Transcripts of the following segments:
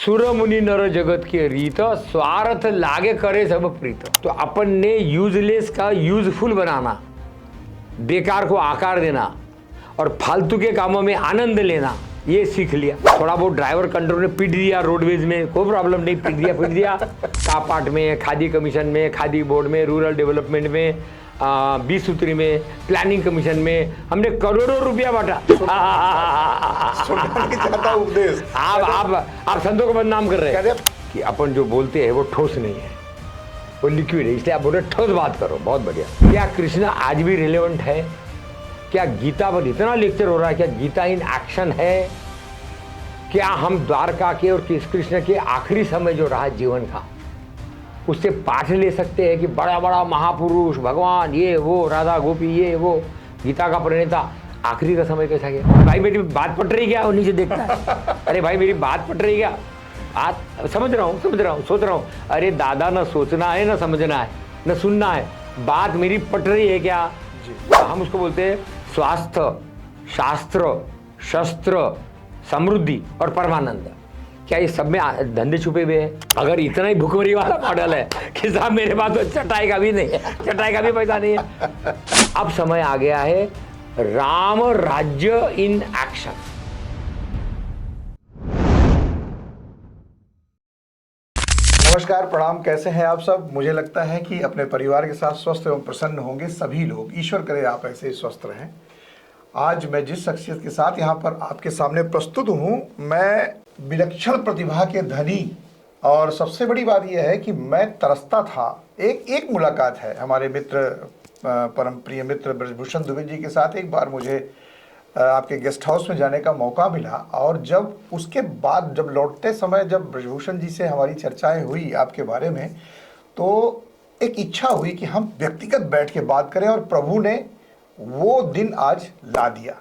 सुर मुनि नर जगत के रीत, स्वार्थ लागे करे सब प्रीत। तो अपन ने यूजलेस का यूजफुल बनाना, बेकार को आकार देना और फालतू के कामों में आनंद लेना, ये सीख लिया। थोड़ा बहुत ड्राइवर कंट्रोल ने पीट दिया रोडवेज में, कोई प्रॉब्लम नहीं, पीट दिया कापाट में, खादी कमीशन में, खादी बोर्ड में, रूरल डेवलपमेंट में, 20 सूत्री में, प्लानिंग कमीशन में हमने करोड़ों रुपया बांटा। उपदेश आप संतों को बदनाम कर रहे हैं कि अपन जो बोलते हैं वो ठोस नहीं है, वो लिक्विड है, इसलिए आप बोल रहे ठोस बात करो। बहुत बढ़िया। क्या कृष्णा आज भी रिलेवेंट है? क्या गीता पर इतना लेक्चर हो रहा है? क्या गीता इन एक्शन है? क्या हम द्वारका के और कृष्ण के आखिरी समय जो रहा जीवन का, उससे पाठ ले सकते हैं कि बड़ा बड़ा महापुरुष भगवान ये वो, राधा गोपी ये वो, गीता का प्रणेता आखिरी का समय कैसा गया? भाई मेरी बात पट रही क्या? वो नीचे देखता है, अरे भाई मेरी बात पट रही क्या? बात समझ रहा हूँ, सोच रहा हूँ। अरे दादा, न सोचना है, न समझना है, न सुनना है, बात मेरी पट रही है क्या? हम उसको बोलते हैं स्वास्थ्य, शास्त्र, शस्त्र, समृद्धि और परमानंद। क्या ये सब में धंधे छुपे हुए हैं? अगर इतना ही भुखमरी वाला मॉडल है कि साहब मेरे पास तो चटाई का भी नहीं है, चटाई का भी पैसा नहीं है। अब समय आ गया है राम राज्य इन एक्शन। नमस्कार, प्रणाम। कैसे हैं आप सब? मुझे लगता है कि अपने परिवार के साथ स्वस्थ एवं प्रसन्न होंगे सभी लोग। ईश्वर करे आप ऐसे ही स्वस्थ रहें। आज मैं जिस शख्सियत के साथ यहाँ पर आपके सामने प्रस्तुत हूँ, मैं विलक्षण प्रतिभा के धनी, और सबसे बड़ी बात यह है कि मैं तरसता था। एक मुलाकात है हमारे मित्र, परम प्रिय मित्र ब्रजभूषण दुबे जी के साथ। एक बार मुझे आपके गेस्ट हाउस में जाने का मौका मिला, और जब उसके बाद जब लौटते समय जब ब्रजभूषण जी से हमारी चर्चाएं हुई आपके बारे में, तो एक इच्छा हुई कि हम व्यक्तिगत बैठ के बात करें, और प्रभु ने वो दिन आज ला दिया।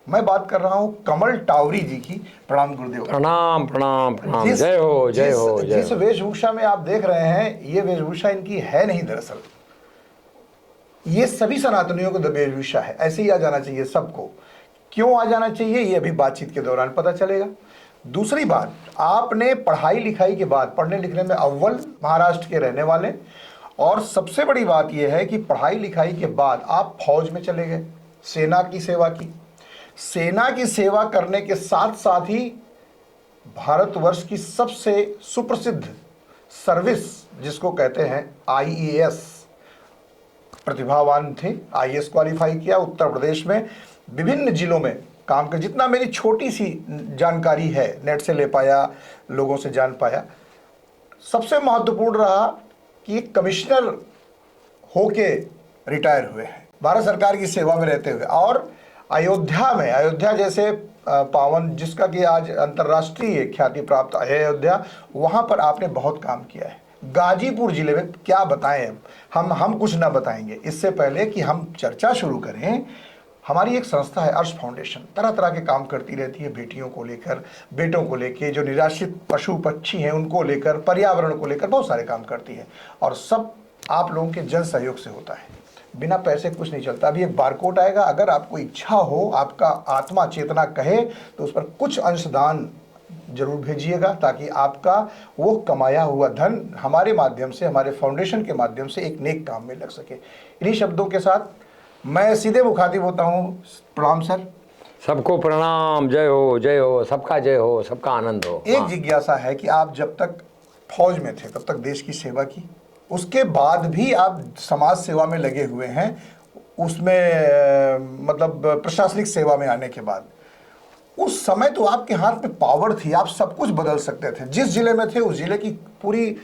मैं बात कर रहा हूँ कमल टावरी जी की। प्रणाम गुरुदेव। प्रणाम प्रणाम प्रणाम। जय हो जय हो। जिस वेशभूषा में आप देख रहे हैं, ये वेशभूषा इनकी है नहीं, दरअसल ये सभी सनातनियों को वेशभूषा है। ऐसे ही आ जाना चाहिए सबको। क्यों आ जाना चाहिए, ये अभी बातचीत के दौरान पता चलेगा। दूसरी बात, आपने पढ़ाई लिखाई के बाद, पढ़ने लिखने में अव्वल, महाराष्ट्र के रहने वाले, और सबसे बड़ी बात यह है कि पढ़ाई लिखाई के बाद आप फौज में चले गए, सेना की सेवा की। सेना की सेवा करने के साथ साथ ही भारतवर्ष की सबसे सुप्रसिद्ध सर्विस जिसको कहते हैं आईएएस, प्रतिभावान थे। आईएएस क्वालिफाई किया, उत्तर प्रदेश में विभिन्न जिलों में काम कर। जितना मेरी छोटी सी जानकारी है, नेट से ले पाया, लोगों से जान पाया, सबसे महत्वपूर्ण रहा कि कमिश्नर होके रिटायर हुए हैं, भारत सरकार की सेवा में रहते हुए। और अयोध्या में, अयोध्या जैसे पावन, जिसका कि आज अंतर्राष्ट्रीय ख्याति प्राप्त है अयोध्या, वहाँ पर आपने बहुत काम किया है। गाजीपुर जिले में क्या बताएं, हम कुछ ना बताएंगे। इससे पहले कि हम चर्चा शुरू करें, हमारी एक संस्था है अर्श फाउंडेशन, तरह तरह के काम करती रहती है, बेटियों को लेकर, बेटों को लेकर, जो निराश्रित पशु पक्षी हैं उनको लेकर, पर्यावरण को लेकर बहुत सारे काम करती है, और सब आप लोगों के जन सहयोग से होता है। बिना पैसे कुछ नहीं चलता। अभी एक बारकोड आएगा, अगर आपको इच्छा हो, आपका आत्मा चेतना कहे, तो उस पर कुछ अंशदान जरूर भेजिएगा, ताकि आपका वो कमाया हुआ धन हमारे माध्यम से, हमारे फाउंडेशन के माध्यम से एक नेक काम में लग सके। इन्हीं शब्दों के साथ मैं सीधे मुखातिब होता हूँ। प्रणाम सर। सबको प्रणाम। जय हो, सबका जय हो, सबका आनंद हो। एक जिज्ञासा है कि आप जब तक फौज में थे तब तक देश की सेवा की, उसके बाद भी आप समाज सेवा में लगे हुए हैं, उसमें मतलब प्रशासनिक सेवा में आने के बाद। उस समय तो आपके हाथ में पावर थी, आप सब कुछ बदल सकते थे। जिस जिले में थे उस जिले की पूरी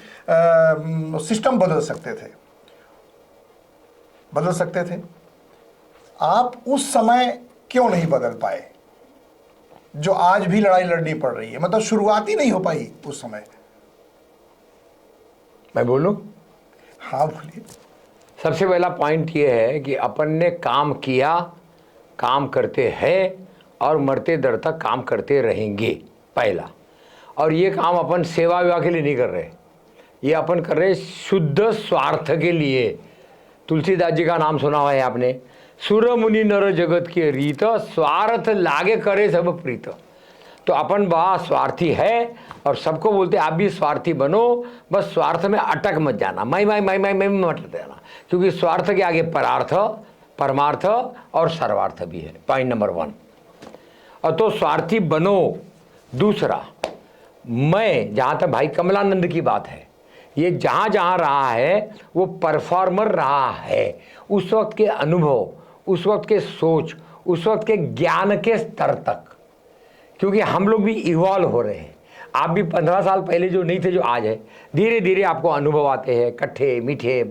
सिस्टम बदल सकते थे। आप उस समय क्यों नहीं बदल पाए, जो आज भी लड़ाई लड़नी पड़ रही है? मतलब शुरुआत ही नहीं हो पाई उस समय। मैं बोलूं? हाँ बोलिए। सबसे पहला पॉइंट ये है कि अपन ने काम किया, काम करते हैं, और मरते दर तक काम करते रहेंगे, पहला। और ये काम अपन सेवा विवाह के लिए नहीं कर रहे, ये अपन कर रहे शुद्ध स्वार्थ के लिए। तुलसीदास जी का नाम सुना हुआ है आपने, सुर मुनि नर जगत के रीत, स्वार्थ लागे करे सब प्रीत। तो अपन बड़ा स्वार्थी है और सबको बोलते आप भी स्वार्थी बनो, बस स्वार्थ में अटक मत जाना, मैं मत जाना, क्योंकि स्वार्थ के आगे परार्थ, परमार्थ और सर्वार्थ भी है। Point number 1। और तो स्वार्थी बनो। दूसरा, मैं जहाँ तक भाई कमलानंद की बात है, ये जहाँ जहाँ रहा है वो परफॉर्मर रहा है। उस वक्त के अनुभव, उस वक्त के सोच, उस वक्त के ज्ञान के स्तर तक, क्योंकि हम लोग भी इवॉल्व हो रहे हैं। आप भी 15 साल पहले जो नहीं थे, जो आज है, धीरे धीरे आपको अनुभव आते हैं, कट्ठे मीठे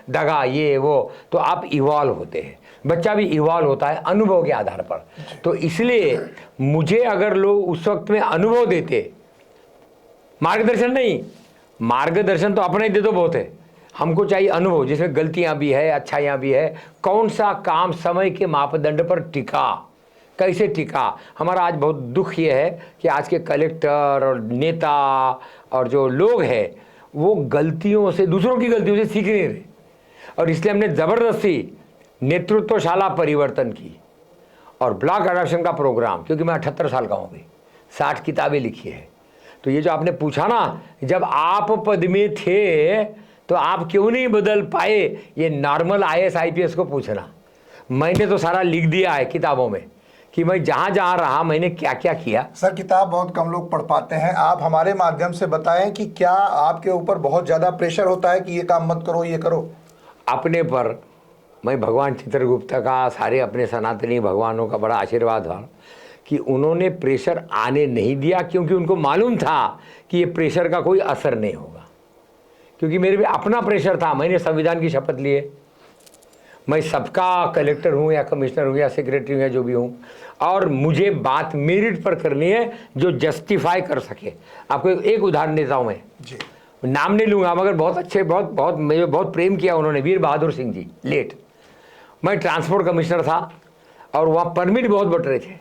दगा ये वो, तो आप इवॉल्व होते हैं। बच्चा भी इवॉल्व होता है अनुभव के आधार पर। तो इसलिए मुझे अगर लोग उस वक्त में अनुभव देते, मार्गदर्शन नहीं, मार्गदर्शन तो अपना ही दे दो बहुत है, हमको चाहिए अनुभव जिसमें गलतियां भी है, अच्छाइयां भी है, कौन सा काम समय के मापदंड पर टिका, कैसे टिका। हमारा आज बहुत दुख ये है कि आज के कलेक्टर और नेता और जो लोग हैं वो गलतियों से, दूसरों की गलतियों से सीख नहीं रहे, और इसलिए हमने ज़बरदस्ती नेतृत्वशाला परिवर्तन की और ब्लॉक अडॉप्शन का प्रोग्राम, क्योंकि मैं 78 साल का हूँ अभी, 60 किताबें लिखी है। तो ये जो आपने पूछा ना, जब आप पद में थे तो आप क्यों नहीं बदल पाए, ये नॉर्मल IAS IPS को पूछना। मैंने तो सारा लिख दिया है किताबों में कि मैं जहाँ जहाँ रहा मैंने क्या क्या किया। सर, किताब बहुत कम लोग पढ़ पाते हैं, आप हमारे माध्यम से बताएं कि क्या आपके ऊपर बहुत ज़्यादा प्रेशर होता है कि ये काम मत करो, ये करो? अपने पर मैं भगवान चित्रगुप्त का, सारे अपने सनातनी भगवानों का बड़ा आशीर्वाद था कि उन्होंने प्रेशर आने नहीं दिया, क्योंकि उनको मालूम था कि ये प्रेशर का कोई असर नहीं होगा। क्योंकि मेरे भी अपना प्रेशर था, मैंने संविधान की शपथ ली है, मैं सबका कलेक्टर हूँ या कमिश्नर हूँ या सेक्रेटरी हूँ या जो भी हूँ, और मुझे बात मेरिट पर करनी है जो जस्टिफाई कर सके। आपको एक उदाहरण देता हूँ मैं जी, नाम नहीं लूँगा, मगर बहुत अच्छे, बहुत मुझे बहुत प्रेम किया उन्होंने, वीर बहादुर सिंह जी लेट। मैं ट्रांसपोर्ट कमिश्नर था और वहाँ परमिट बहुत बट रहे थे,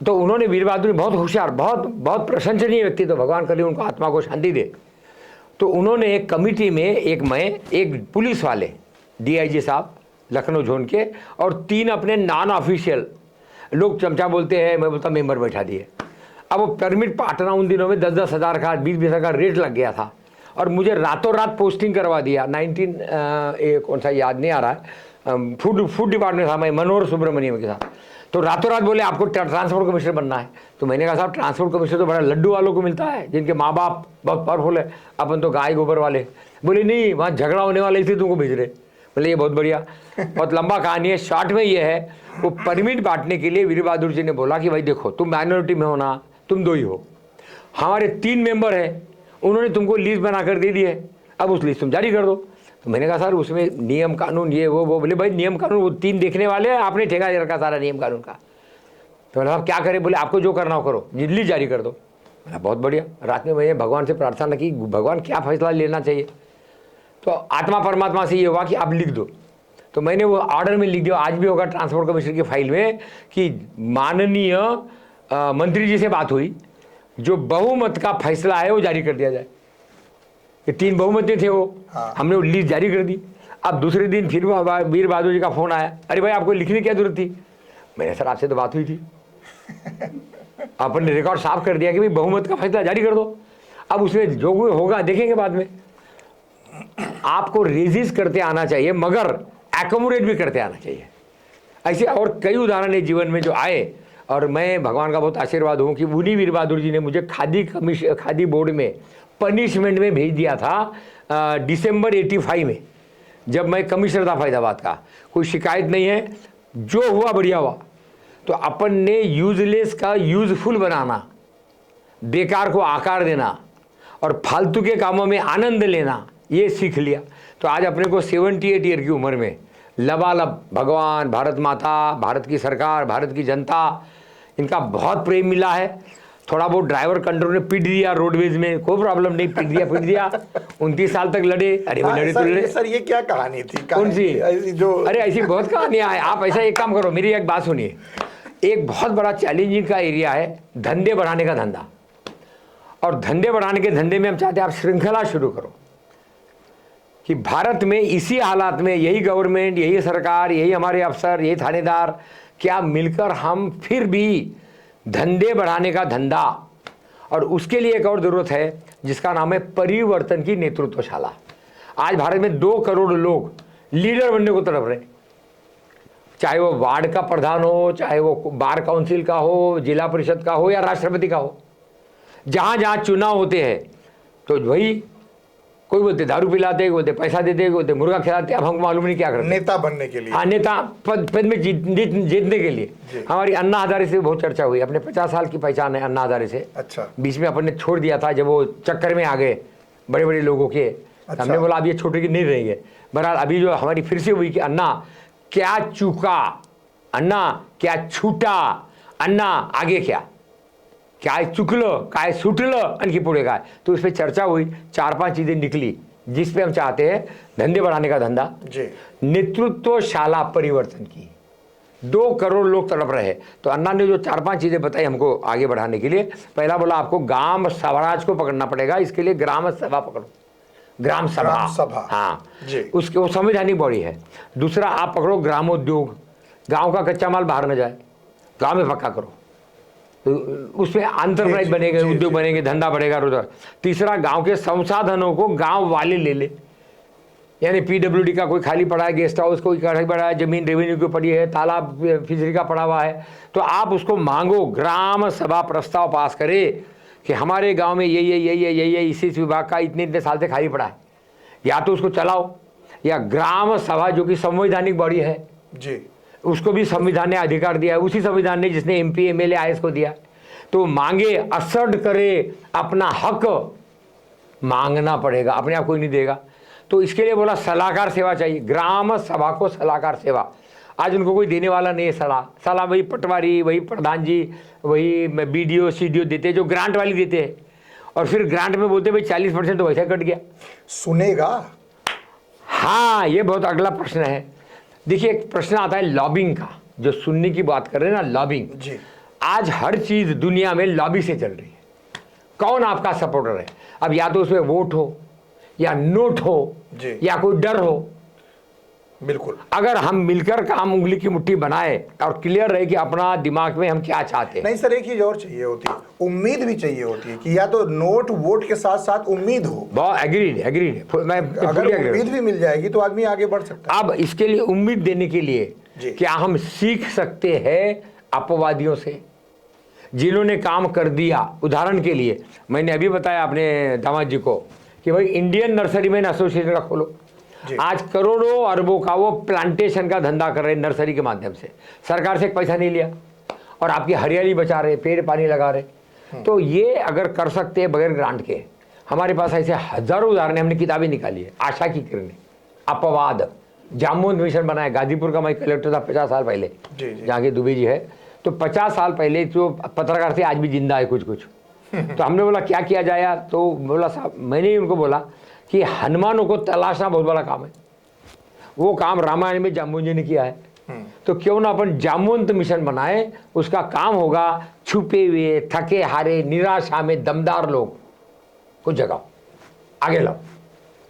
तो उन्होंने, वीर बहादुर बहुत होशियार, बहुत प्रशंसनीय व्यक्ति, तो भगवान करे उनको आत्मा को शांति दे। तो उन्होंने एक कमिटी में एक पुलिस वाले DIG साहब लखनऊ जोन के और 3 अपने नॉन ऑफिशियल लोग, चमचा बोलते हैं, मैं बोलता मेंबर बैठा दिए। अब वो परमिट पाटना उन दिनों में 10-10 हज़ार का, 20-20 हज़ार का रेट लग गया था, और मुझे रातों रात पोस्टिंग करवा दिया। 19 कौन सा याद नहीं आ रहा है, फूड डिपार्टमेंट था, मैं मनोहर सुब्रमण्यम के साथ। तो रातों रात बोले आपको ट्रांसपोर्ट कमिश्नर बनना है। तो मैंने कहा साहब ट्रांसपोर्ट कमिश्नर तो बड़ा लड्डू वालों को मिलता है, जिनके माँ बाप बहुत पावरफुल है, अपन तो गाय गोबर वाले। बोले नहीं, वहाँ झगड़ा होने वाला, इसलिए तुमको भेज रहे। बोले ये बहुत बढ़िया, बहुत लंबा कहानी है, शॉर्ट में ये है, वो परमिट बांटने के लिए वीर बहादुर जी ने बोला कि भाई देखो, तुम माइनॉरिटी में हो ना, तुम 2 ही हो, हमारे 3 मेंबर हैं, उन्होंने तुमको लिस्ट बना कर दे दी है, अब उस लिस्ट तुम जारी कर दो। तो मैंने कहा सर उसमें नियम कानून ये वो। बोले भाई नियम कानून वो 3 देखने वाले हैं, आपने ठेका दे रखा सारा नियम कानून का। तो मैंने कहा क्या करें? बोले आपको जो करना हो करो, लिस्ट जारी कर दो। मैंने बहुत बढ़िया। रात में मैंने भगवान से प्रार्थना की, भगवान क्या फैसला लेना चाहिए। तो आत्मा परमात्मा से ये हुआ कि आप लिख दो। तो मैंने वो ऑर्डर में लिख दिया, आज भी होगा ट्रांसपोर्ट कमिश्नर की फाइल में, कि माननीय मंत्री जी से बात हुई, जो बहुमत का फैसला है वो जारी कर दिया जाए। ये 3 बहुमत थे वो, हमने वो लिस्ट जारी कर दी। अब दूसरे दिन फिर वीर बहादुर जी का फोन आया, अरे भाई आपको लिखने की क्या जरूरत थी? मैंने सर आपसे तो बात हुई थी, आपने रिकॉर्ड साफ कर दिया कि भाई बहुमत का फैसला जारी कर दो, अब उसमें जो होगा देखेंगे बाद में। आपको रेजिस्ट करते आना चाहिए, मगर एकोमोडेट भी करते आना चाहिए। ऐसे और कई उदाहरण है जीवन में जो आए, और मैं भगवान का बहुत आशीर्वाद हूँ कि उन्हीं वीर बहादुर जी ने मुझे खादी बोर्ड में पनिशमेंट में भेज दिया था दिसंबर 85 में, जब मैं कमिश्नर था फैजाबाद का। कोई शिकायत नहीं है, जो हुआ बढ़िया हुआ। तो अपन ने यूजलेस का यूजफुल बनाना, बेकार को आकार देना और फालतू के कामों में आनंद लेना, ये सीख लिया। तो आज अपने को 78 ईयर की उम्र में लबालब भगवान, भारत माता, भारत की सरकार, भारत की जनता, इनका बहुत प्रेम मिला है। थोड़ा बहुत ड्राइवर कंट्रोल ने पीट दिया रोडवेज में, कोई प्रॉब्लम नहीं, पीट दिया 29 साल तक लड़े। अरे भाई लड़े तो लड़े। सर ये क्या कहानी थी? कौन सी? जो अरे ऐसी बहुत कहानियां हैं। आप ऐसा एक काम करो, मेरी एक बात सुनिए। एक बहुत बड़ा चैलेंजिंग का एरिया है धंधे बढ़ाने का धंधा, और धंधे बढ़ाने के धंधे में हम चाहते हैं आप श्रृंखला शुरू करो कि भारत में इसी हालात में यही गवर्नमेंट, यही सरकार, यही हमारे अफसर, यही थानेदार, क्या मिलकर हम फिर भी धंधे बढ़ाने का धंधा, और उसके लिए एक और जरूरत है जिसका नाम है परिवर्तन की नेतृत्वशाला। आज भारत में 2 करोड़ लोग लीडर बनने को तड़प रहे, चाहे वो वार्ड का प्रधान हो, चाहे वो बार काउंसिल का हो, जिला परिषद का हो या राष्ट्रपति का हो। जहां जहां चुनाव होते हैं तो वही कोई बोलते दारू पिलाते, कोई बोलते पैसा देते, कोई बोलते मुर्गा खिलाते। अब हमको मालूम नहीं क्या करते, नेता बनने के लिए। हाँ, नेता पद में जीतने के लिए। हमारी अन्ना हजारे से बहुत चर्चा हुई, अपने 50 साल की पहचान है अन्ना हजारे से। अच्छा। बीच में अपन ने छोड़ दिया था जब वो चक्कर में आ गए बड़े बड़े लोगों के। अच्छा। हमने बोला अब ये छोटे की नहीं रहेंगे। बहरहाल अभी जो हमारी फिर से हुई कि अन्ना क्या चूका, अन्ना क्या छूटा, अन्ना आगे क्या चुकलो, काय सुटलो, आणखी पुढे काय। तो इस पर चर्चा हुई, 4-5 चीजें निकली जिस पे हम चाहते हैं धंधे बढ़ाने का धंधा जी, नेतृत्वशाला परिवर्तन की। 2 करोड़ लोग तड़प रहे, तो अन्ना ने जो 4-5 चीजें बताई हमको आगे बढ़ाने के लिए। पहला बोला आपको ग्राम स्वराज को पकड़ना पड़ेगा, इसके लिए ग्राम सभा पकड़ो, ग्राम सभा। हाँ जी, उसके वो संवैधानिक बॉडी है। दूसरा आप पकड़ो ग्रामोद्योग, गांव का कच्चा माल बाहर न जाए, गांव में पक्का करो, तो उसमें एंटरप्राइज बनेगा, उद्योग बनेंगे, धंधा बढ़ेगा, रोजगार। तीसरा गांव के संसाधनों को गांव वाले ले ले, यानी पीडब्ल्यूडी का कोई खाली पड़ा है, गेस्ट हाउस कोई खाली पड़ा है, जमीन रेवेन्यू की पड़ी है, तालाब फिशरी का पड़ा हुआ है, तो आप उसको मांगो, ग्राम सभा प्रस्ताव पास करे कि हमारे गांव में ये इसी विभाग का इतने साल से खाली पड़ा है, या तो उसको चलाओ, या ग्राम सभा जो कि संवैधानिक बॉडी है जी, उसको भी संविधान ने अधिकार दिया है, उसी संविधान ने जिसने एमपी एमएलए आईएएस को दिया, तो मांगे, असर्ट करे, अपना हक मांगना पड़ेगा, अपने आप कोई नहीं देगा। तो इसके लिए बोला सलाहकार सेवा चाहिए, ग्राम सभा को सलाहकार सेवा। आज उनको कोई देने वाला नहीं है सलाह वही पटवारी, वही प्रधान जी, वही बीडीओ सीडीओ देते, जो ग्रांट वाली देते हैं, और फिर ग्रांट में बोलते भाई 40% तो वैसे कट गया। सुनेगा? हाँ, ये बहुत अगला प्रश्न है। देखिए एक प्रश्न आता है लॉबिंग का, जो सुनने की बात कर रहे हैं ना, लॉबिंग जी। आज हर चीज दुनिया में लॉबी से चल रही है। कौन आपका सपोर्टर है, अब या तो उसमें वोट हो या नोट हो जी, या कोई डर हो। बिल्कुल। अगर हम मिलकर काम उंगली की मुट्ठी बनाए और क्लियर रहे कि अपना दिमाग में हम क्या चाहते हैं। नहीं सर, एक चीज और चाहिए होती है, उम्मीद भी चाहिए होती है कि या तो नोट वोट के साथ साथ उम्मीद हो। बहुत एग्रीड मैं अगर उम्मीद भी मिल जाएगी तो आदमी आगे बढ़ सकता है। अब इसके लिए उम्मीद देने के लिए क्या हम सीख सकते हैं अपवादियों से जिन्होंने काम कर दिया। उदाहरण के लिए मैंने अभी बताया अपने दामाद जी को कि भाई इंडियन नर्सरी मैन एसोसिएशन का खोलो। आज करोड़ों अरबों का वो प्लांटेशन का धंधा कर रहे हैं नर्सरी के माध्यम से, सरकार से एक पैसा नहीं लिया, और आपकी हरियाली बचा रहे, पेड़ पानी लगा रहे। तो ये अगर कर सकते हैं बगैर ग्रांट के, हमारे पास ऐसे हजारों उदाहरण, हमने किताबें निकाली है। आशा की किरणें, अपवाद, जामुन मिशन बनाया, गाजीपुर का मैं कलेक्टर था 50 साल पहले, जहाँ के दुबे जी है, तो 50 साल पहले जो पत्रकार थे आज भी जिंदा है कुछ कुछ। तो हमने बोला क्या किया जाए, तो बोला साहब, मैंने ही उनको बोला कि हनुमानों को तलाशना बहुत बड़ा काम है, वो काम रामायण में जामुन जी ने किया है, तो क्यों ना अपन जामुन मिशन बनाए। उसका काम होगा छुपे हुए, थके हारे, निराशा में दमदार लोग को जगाओ, आगे लाओ,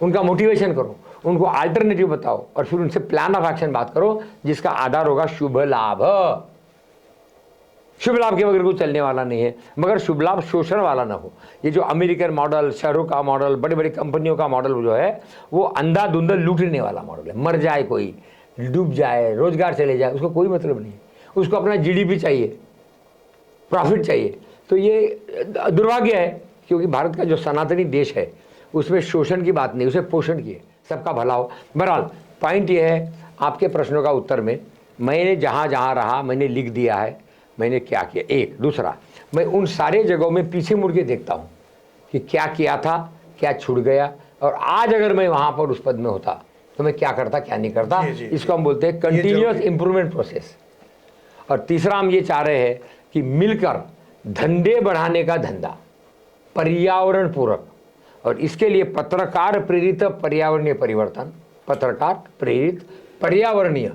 उनका मोटिवेशन करो, उनको अल्टरनेटिव बताओ, और फिर उनसे प्लान ऑफ एक्शन बात करो जिसका आधार होगा शुभ लाभ। शुभ लाभ के बगैर कुछ चलने वाला नहीं है, मगर शुभ लाभ शोषण वाला ना हो। ये जो अमेरिकन मॉडल, शहरों का मॉडल, बड़ी बड़ी कंपनियों का मॉडल जो है, वो अंधाधुंध लूटने वाला मॉडल है। मर जाए कोई, डूब जाए, रोजगार चले जाए, उसको कोई मतलब नहीं है। उसको अपना जीडीपी चाहिए, प्रॉफिट चाहिए। तो ये दुर्भाग्य है, क्योंकि भारत का जो सनातनी देश है उसमें शोषण की बात नहीं, उसे पोषण की है, सबका भला हो। बहरहाल पॉइंट ये है, आपके प्रश्नों का उत्तर में मैंने जहाँ जहाँ रहा मैंने लिख दिया है, मैंने क्या किया। एक दूसरा, मैं उन सारे जगहों में पीछे मुड़ के देखता हूँ कि क्या किया था, क्या छूट गया, और आज अगर मैं वहाँ पर उस पद में होता तो मैं क्या करता, क्या नहीं करता। इसको हम बोलते हैं कंटिन्यूअस इंप्रूवमेंट प्रोसेस। और तीसरा, हम ये चाह रहे हैं कि मिलकर धंधे बढ़ाने का धंधा पर्यावरण पूरक, और इसके लिए पत्रकार प्रेरित पर्यावरणीय परिवर्तन, पत्रकार प्रेरित पर्यावरणीय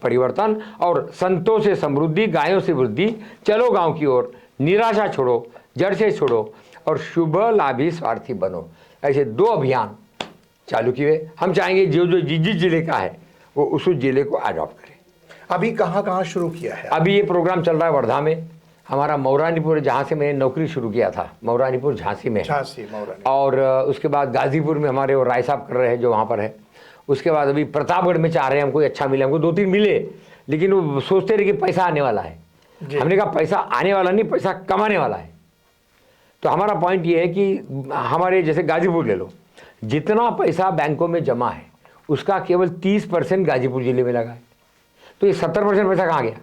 परिवर्तन, और संतों से समृद्धि, गायों से वृद्धि, चलो गांव की ओर, निराशा छोड़ो, जड़ से छोड़ो, और शुभ लाभी स्वार्थी बनो। ऐसे 2 अभियान चालू किए। हम चाहेंगे जो जो जिस जिले का है वो उस जिले को अडॉप्ट करे। अभी कहाँ कहाँ शुरू किया है? अभी ये प्रोग्राम चल रहा है वर्धा में, हमारा मौरानीपुर, जहाँ से मैंने नौकरी शुरू किया था, मौरानीपुर झांसी में, झांसी मौरानी, और उसके बाद गाजीपुर में हमारे वो राय साहब कर रहे हैं जो वहाँ पर है। उसके बाद अभी प्रतापगढ़ में चाह रहे हैं हमको अच्छा मिले, हमको 2-3 मिले, लेकिन वो सोचते रहे कि पैसा आने वाला है। हमने कहा पैसा आने वाला नहीं, पैसा कमाने वाला है। तो हमारा पॉइंट ये है कि हमारे जैसे गाजीपुर ले लो, जितना पैसा बैंकों में जमा है उसका केवल 30% गाजीपुर जिले में लगा है। तो ये 70% पैसा कहाँ गया?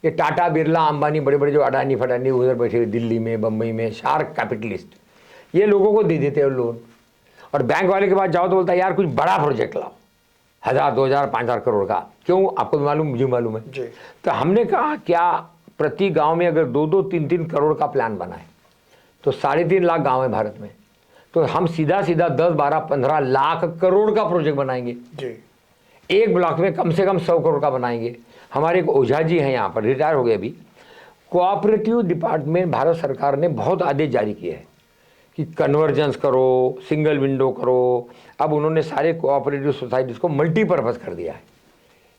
ये टाटा, बिरला, अंबानी, बड़े बड़े जो अडानी फडानी उधर बैठे हुए दिल्ली में, बम्बई में, शार्क कैपिटलिस्ट, ये लोगों को दे देते हैं लोन। और बैंक वाले के पास जाओ तो बोलता है यार कुछ बड़ा प्रोजेक्ट लाओ, 1000, 2000, 5000 करोड़ का। क्यों? आपको भी मालूम, मुझे मालूम है जी। तो हमने कहा क्या प्रति गांव में अगर 2-2, 3-3 करोड़ का प्लान बनाए तो 3.5 लाख गांव है भारत में, तो हम सीधा सीधा 10, 12, 15 लाख करोड़ का प्रोजेक्ट बनाएंगे जी। एक ब्लॉक में। कम से कम 100 करोड़ का बनाएंगे। हमारे एक ओझा जी हैं यहाँ पर, रिटायर हो गए अभी। कोऑपरेटिव डिपार्टमेंट भारत सरकार ने बहुत आदेश जारी किए हैं कि कन्वर्जेंस करो, सिंगल विंडो करो। अब उन्होंने सारे कोऑपरेटिव सोसाइटीज़ को मल्टीपर्पज़ कर दिया है।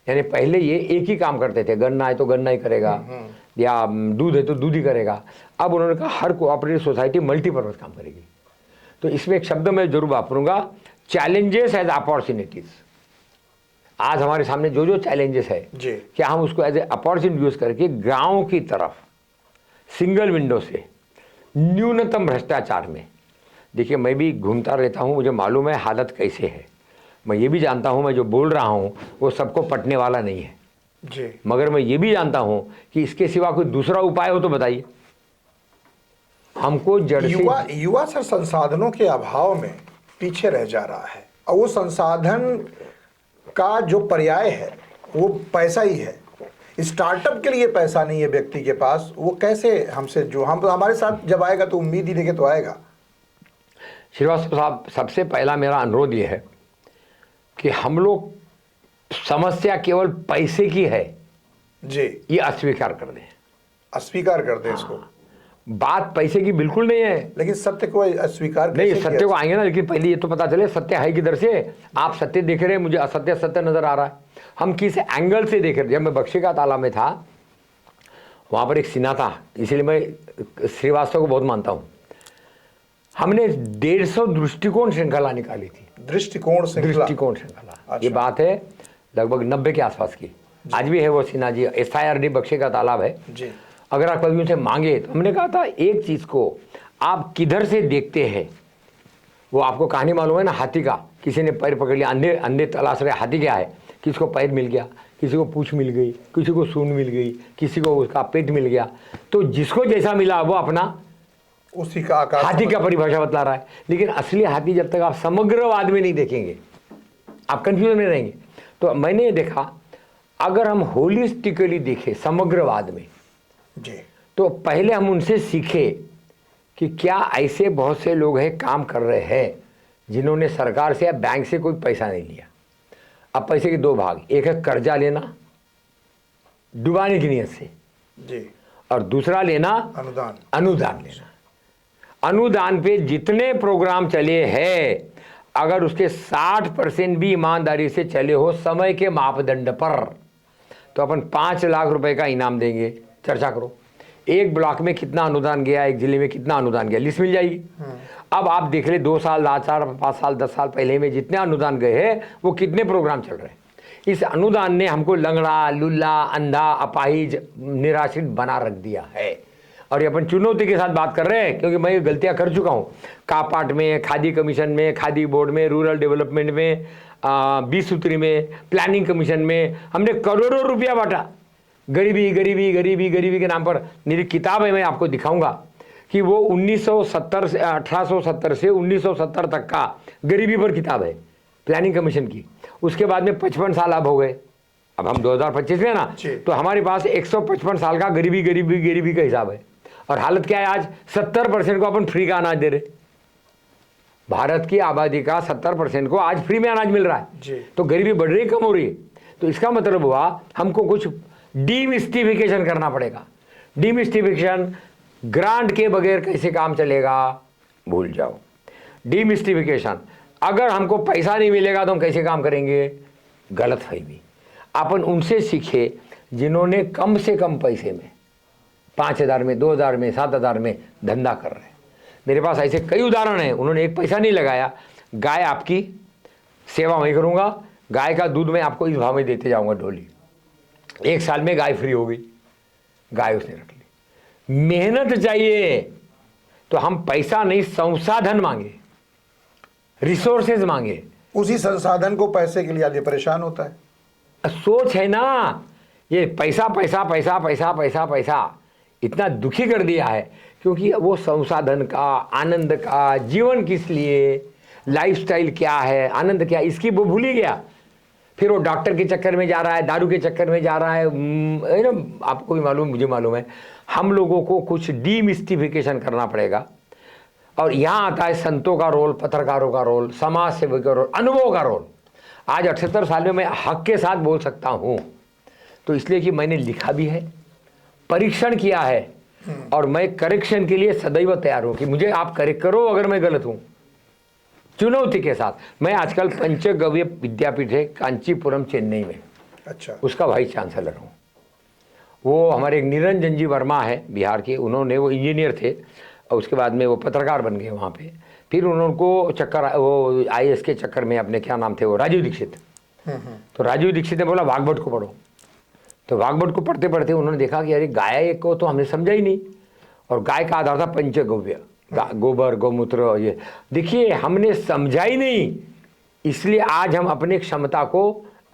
यानी पहले ये एक ही काम करते थे, गन्ना है तो गन्ना ही करेगा, या दूध है तो दूध ही करेगा। अब उन्होंने कहा हर कोऑपरेटिव सोसाइटी मल्टीपर्पज़ काम करेगी। तो इसमें एक शब्द मैं जरूर वापरूंगा, चैलेंजेस एज अपॉर्चुनिटीज़। आज हमारे सामने जो जो चैलेंजेस है, क्या हम उसको एज ए अपॉर्चुनिटी यूज़ करके गाँव की तरफ सिंगल विंडो से न्यूनतम भ्रष्टाचार में। देखिए मैं भी घूमता रहता हूँ, मुझे मालूम है हालत कैसे है। मैं ये भी जानता हूँ मैं जो बोल रहा हूँ वो सबको पटने वाला नहीं है जी। मगर मैं ये भी जानता हूँ कि इसके सिवा कोई दूसरा उपाय हो तो बताइए। हमको जड़ से युवा सर संसाधनों के अभाव में पीछे रह जा रहा है, और वो संसाधन का जो पर्याय है वो पैसा ही है। स्टार्टअप के लिए पैसा नहीं है व्यक्ति के पास, वो कैसे हमसे जो हम हमारे साथ जब आएगा तो उम्मीद ही लेके तो आएगा। श्रीवास्तव साहब, सबसे पहला मेरा अनुरोध ये है कि हम लोग समस्या केवल पैसे की है जी, ये अस्वीकार कर दें। अस्वीकार कर दें इसको। बात पैसे की बिल्कुल नहीं है, लेकिन सत्य को अस्वीकार नहीं, सत्य को आएंगे ना, लेकिन पहले ये तो पता चले सत्य है किधर से। आप सत्य देख रहे हैं, मुझे असत्य सत्य नजर आ रहा है। हम किस एंगल से देख रहे हैं? जब मैं बख्शी का तालाब में था, वहां पर एक सिन्हा था, इसलिए मैं श्रीवास्तव को बहुत मानता हूं। हमने 150 दृष्टिकोण श्रृंखला निकाली थी। दृष्टिकोण श्रृंखला। अच्छा। ये बात है लगभग 90 के आसपास की। आज भी है वो सिन्हा जी, SIRD बख्शी का तालाब है जी। अगर आप कभी उनसे मांगे तो हमने कहा था एक चीज को आप किधर से देखते हैं, वो आपको कहानी मालूम है ना, हाथी का। किसी ने पैर पकड़ लिया, अंधे अंधे तलाश रहे हाथी क्या है, किसी को पैर मिल गया, किसी को पूंछ मिल गई, किसी को सूंड मिल गई, किसी को उसका पेट मिल गया। तो जिसको जैसा मिला वो अपना उसी का आकार हाथी का परिभाषा बतला रहा है। लेकिन असली हाथी जब तक आप समग्रवाद में नहीं देखेंगे आप कंफ्यूजन में रहेंगे। तो मैंने ये देखा अगर हम होलिस्टिकली देखें समग्रवाद में जी, तो पहले हम उनसे सीखे कि क्या ऐसे बहुत से लोग हैं काम कर रहे हैं जिन्होंने सरकार से या बैंक से कोई पैसा नहीं लिया। अब पैसे के 2 भाग, एक है कर्जा लेना डुबाने की नीयत से जी, और दूसरा लेना अनुदान लेना। अनुदान पे जितने प्रोग्राम चले हैं अगर उसके 60% भी ईमानदारी से चले हो समय के मापदंड पर तो अपन 5 लाख रुपए का इनाम देंगे। चर्चा करो एक ब्लॉक में कितना अनुदान गया, एक जिले में कितना अनुदान गया, लिस्ट मिल जाएगी। अब आप देख ले 2 साल 4 साल 5 साल 10 साल पहले में जितने अनुदान गए हैं वो कितने प्रोग्राम चल रहे हैं। इस अनुदान ने हमको लंगड़ा, लुल्ला, अंधा, अपाहिज, निराश्रित बना रख दिया है। और ये अपन चुनौती के साथ बात कर रहे हैं क्योंकि मैं ये गलतियां कर चुका हूँ। कापाट में, खादी कमीशन में, खादी बोर्ड में, रूरल डेवलपमेंट में, 20 सूत्री में, प्लानिंग कमीशन में हमने करोड़ों रुपया बांटा। गरीबी गरीबी गरीबी गरीबी के नाम पर मेरी किताब है, मैं आपको दिखाऊंगा कि वो 1870 से 1970 तक का गरीबी पर किताब है प्लानिंग कमीशन की। उसके बाद में 55 साल अब हो गए, अब हम 2025 में ना, तो हमारे पास 155 साल का गरीबी गरीबी गरीबी का हिसाब है। और हालत क्या है आज 70% को अपन फ्री का अनाज दे रहे। भारत की आबादी का 70% को आज फ्री में अनाज मिल रहा है। तो गरीबी बढ़ रही कम हो रही है। तो इसका मतलब हुआ हमको कुछ डीमिस्टिफिकेशन करना पड़ेगा। डीमिस्टिफिकेशन ग्रांट के बगैर कैसे काम चलेगा, भूल जाओ। डीमिस्टिफिकेशन अगर हमको पैसा नहीं मिलेगा तो हम कैसे काम करेंगे, गलत फहमी। अपन उनसे सीखे जिन्होंने कम से कम पैसे में 5,000 में, 2,000 में, 7,000 में धंधा कर रहे हैं। मेरे पास ऐसे कई उदाहरण हैं, उन्होंने एक पैसा नहीं लगाया, गाय आपकी सेवा मैं करूँगा, गाय का दूध मैं आपको इस भाव में देते जाऊँगा ढोली। 1 साल में गाय फ्री हो गई, गाय उसने रख ली। मेहनत चाहिए तो हम पैसा नहीं, संसाधन मांगे, रिसोर्सेज मांगे। उसी संसाधन को पैसे के लिए आदमी परेशान होता है। सोच है ना, ये पैसा पैसा पैसा पैसा पैसा पैसा इतना दुखी कर दिया है, क्योंकि वो संसाधन का, आनंद का, जीवन किस लिए, लाइफस्टाइल क्या है, आनंद क्या, इसकी वो भूल ही गया। फिर वो डॉक्टर के चक्कर में जा रहा है, दारू के चक्कर में जा रहा है ना। आपको भी मालूम, मुझे मालूम है, हम लोगों को कुछ डीमिस्टिफिकेशन करना पड़ेगा। और यहाँ आता है संतों का रोल, पत्रकारों का रोल, समाज सेवक का रोल, अनुभव का रोल। आज 78 साल में मैं हक के साथ बोल सकता हूँ, तो इसलिए कि मैंने लिखा भी है, परीक्षण किया है, और मैं करेक्शन के लिए सदैव तैयार हूँ कि मुझे आप करेक्ट करो अगर मैं गलत हूँ, चुनौती के साथ। मैं आजकल पंचगव्य विद्यापीठ है कांचीपुरम चेन्नई में, अच्छा, उसका वाइस चांसलर हूँ। वो हमारे एक निरंजन जी वर्मा है बिहार के, उन्होंने, वो इंजीनियर थे और उसके बाद में वो पत्रकार बन गए वहाँ पे। फिर उनको चक्कर, वो IAS के चक्कर में, अपने क्या नाम थे वो, राजीव दीक्षित। तो राजीव दीक्षित ने बोला भागवत को पढ़ो, तो भागवत को पढ़ते पढ़ते उन्होंने देखा कि अरे गाय को तो हमने समझा ही नहीं, और गाय का आधार था पंचगव्य, गोबर, गौमूत्र। ये देखिए हमने समझा ही नहीं, इसलिए आज हम अपने क्षमता को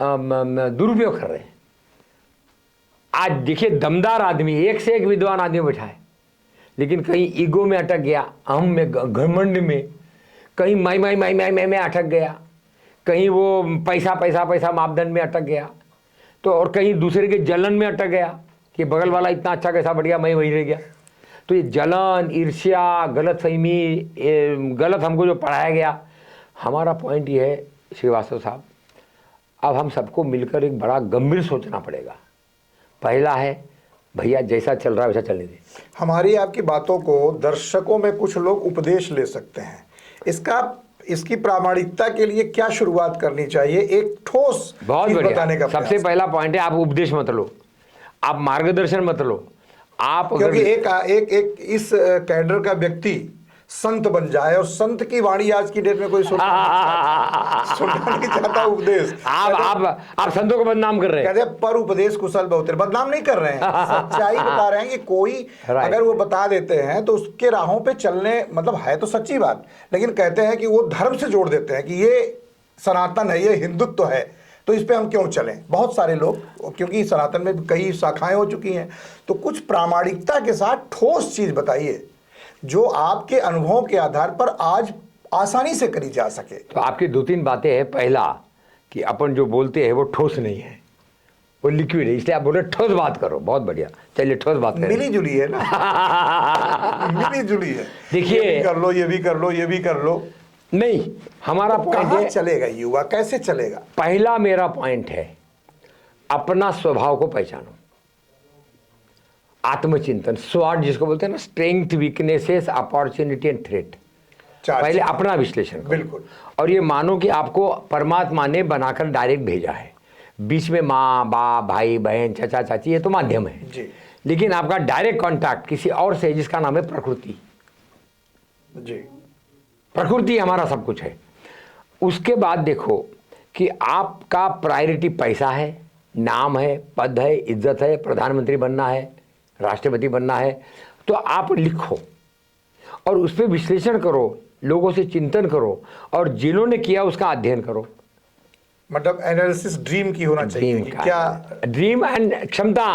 दुरुपयोग कर रहे हैं। आज देखिए दमदार आदमी, एक से एक विद्वान आदमी बैठा है, लेकिन कहीं ईगो में अटक गया, अहम में, घमंड में, कहीं मैं में अटक गया, कहीं वो पैसा पैसा पैसा मापदंड में अटक गया, तो और कहीं दूसरे के जलन में अटक गया कि बगल वाला इतना अच्छा कैसा बढ़ गया, मैं वहीं रह गया। तो ये जलन, ईर्ष्या, गलत फहमी, गलत हमको जो पढ़ाया गया। हमारा पॉइंट ये है श्रीवास्तव साहब, अब हम सबको मिलकर एक बड़ा गंभीर सोचना पड़ेगा। पहला है भैया जैसा चल रहा है वैसा चलने दे। हमारी आपकी बातों को दर्शकों में कुछ लोग उपदेश ले सकते हैं, इसकी प्रामाणिकता के लिए क्या शुरुआत करनी चाहिए? एक ठोस बहुत चीज बढ़िया। बताने का सबसे पहला पॉइंट है, आप उपदेश मत लो, आप मार्गदर्शन मत लो। आप क्योंकि एक इस कैडर का व्यक्ति संत बन जाए, और संत की वाणी आज की डेट में कोई सुनना नहीं चाहता। उपदेश आप संतों को बदनाम कर रहे हैं। कहते पर उपदेश कुशल बहुत, बदनाम नहीं कर रहे हैं, सच्चाई बता रहे हैं कि कोई अगर वो बता देते हैं तो उसके राहों पे चलने, मतलब है तो सच्ची बात, लेकिन कहते हैं कि वो धर्म से जोड़ देते हैं कि ये सनातन है, ये हिंदुत्व है, तो इस पे हम क्यों चलें। बहुत सारे लोग, क्योंकि सनातन में कई शाखाएं हो चुकी हैं, तो कुछ प्रामाणिकता के साथ ठोस चीज बताइए जो आपके अनुभवों के आधार पर आज आसानी से करी जा सके। तो आपकी 2-3 बातें हैं। पहला कि अपन जो बोलते हैं वो ठोस नहीं है, वो लिक्विड है, इसलिए आप बोले ठोस बात करो। बहुत बढ़िया, चलिए ठोस बात करें। मिली जुली है ना मिली जुली है। देखिए, ये भी कर लो, ये भी कर लो, ये भी कर लो। नहीं, हमारा तो पॉइंट कहाँ है, चलेगा युवा, कैसे चलेगा? पहला मेरा पॉइंट है, अपना स्वभाव को पहचानो, आत्मचिंतन, स्वॉट जिसको बोलते हैं ना, strength, weaknesses, opportunity and threat. पहले अपना विश्लेषण करो। बिल्कुल। और ये मानो कि आपको परमात्मा ने बनाकर डायरेक्ट भेजा है, बीच में माँ बाप, भाई बहन, चाचा चाची, ये तो माध्यम है जी। लेकिन आपका डायरेक्ट कांटेक्ट किसी और से, जिसका नाम है प्रकृति। जी, प्रकृति हमारा सब कुछ है। उसके बाद देखो कि आपका प्रायोरिटी पैसा है, नाम है, पद है, इज्जत है, प्रधानमंत्री बनना है, राष्ट्रपति बनना है, तो आप लिखो और उस पर विश्लेषण करो, लोगों से चिंतन करो, और जिन्होंने किया उसका अध्ययन करो। मतलब एनालिसिस ड्रीम की होना चाहिए कि क्या ड्रीम एंड क्षमता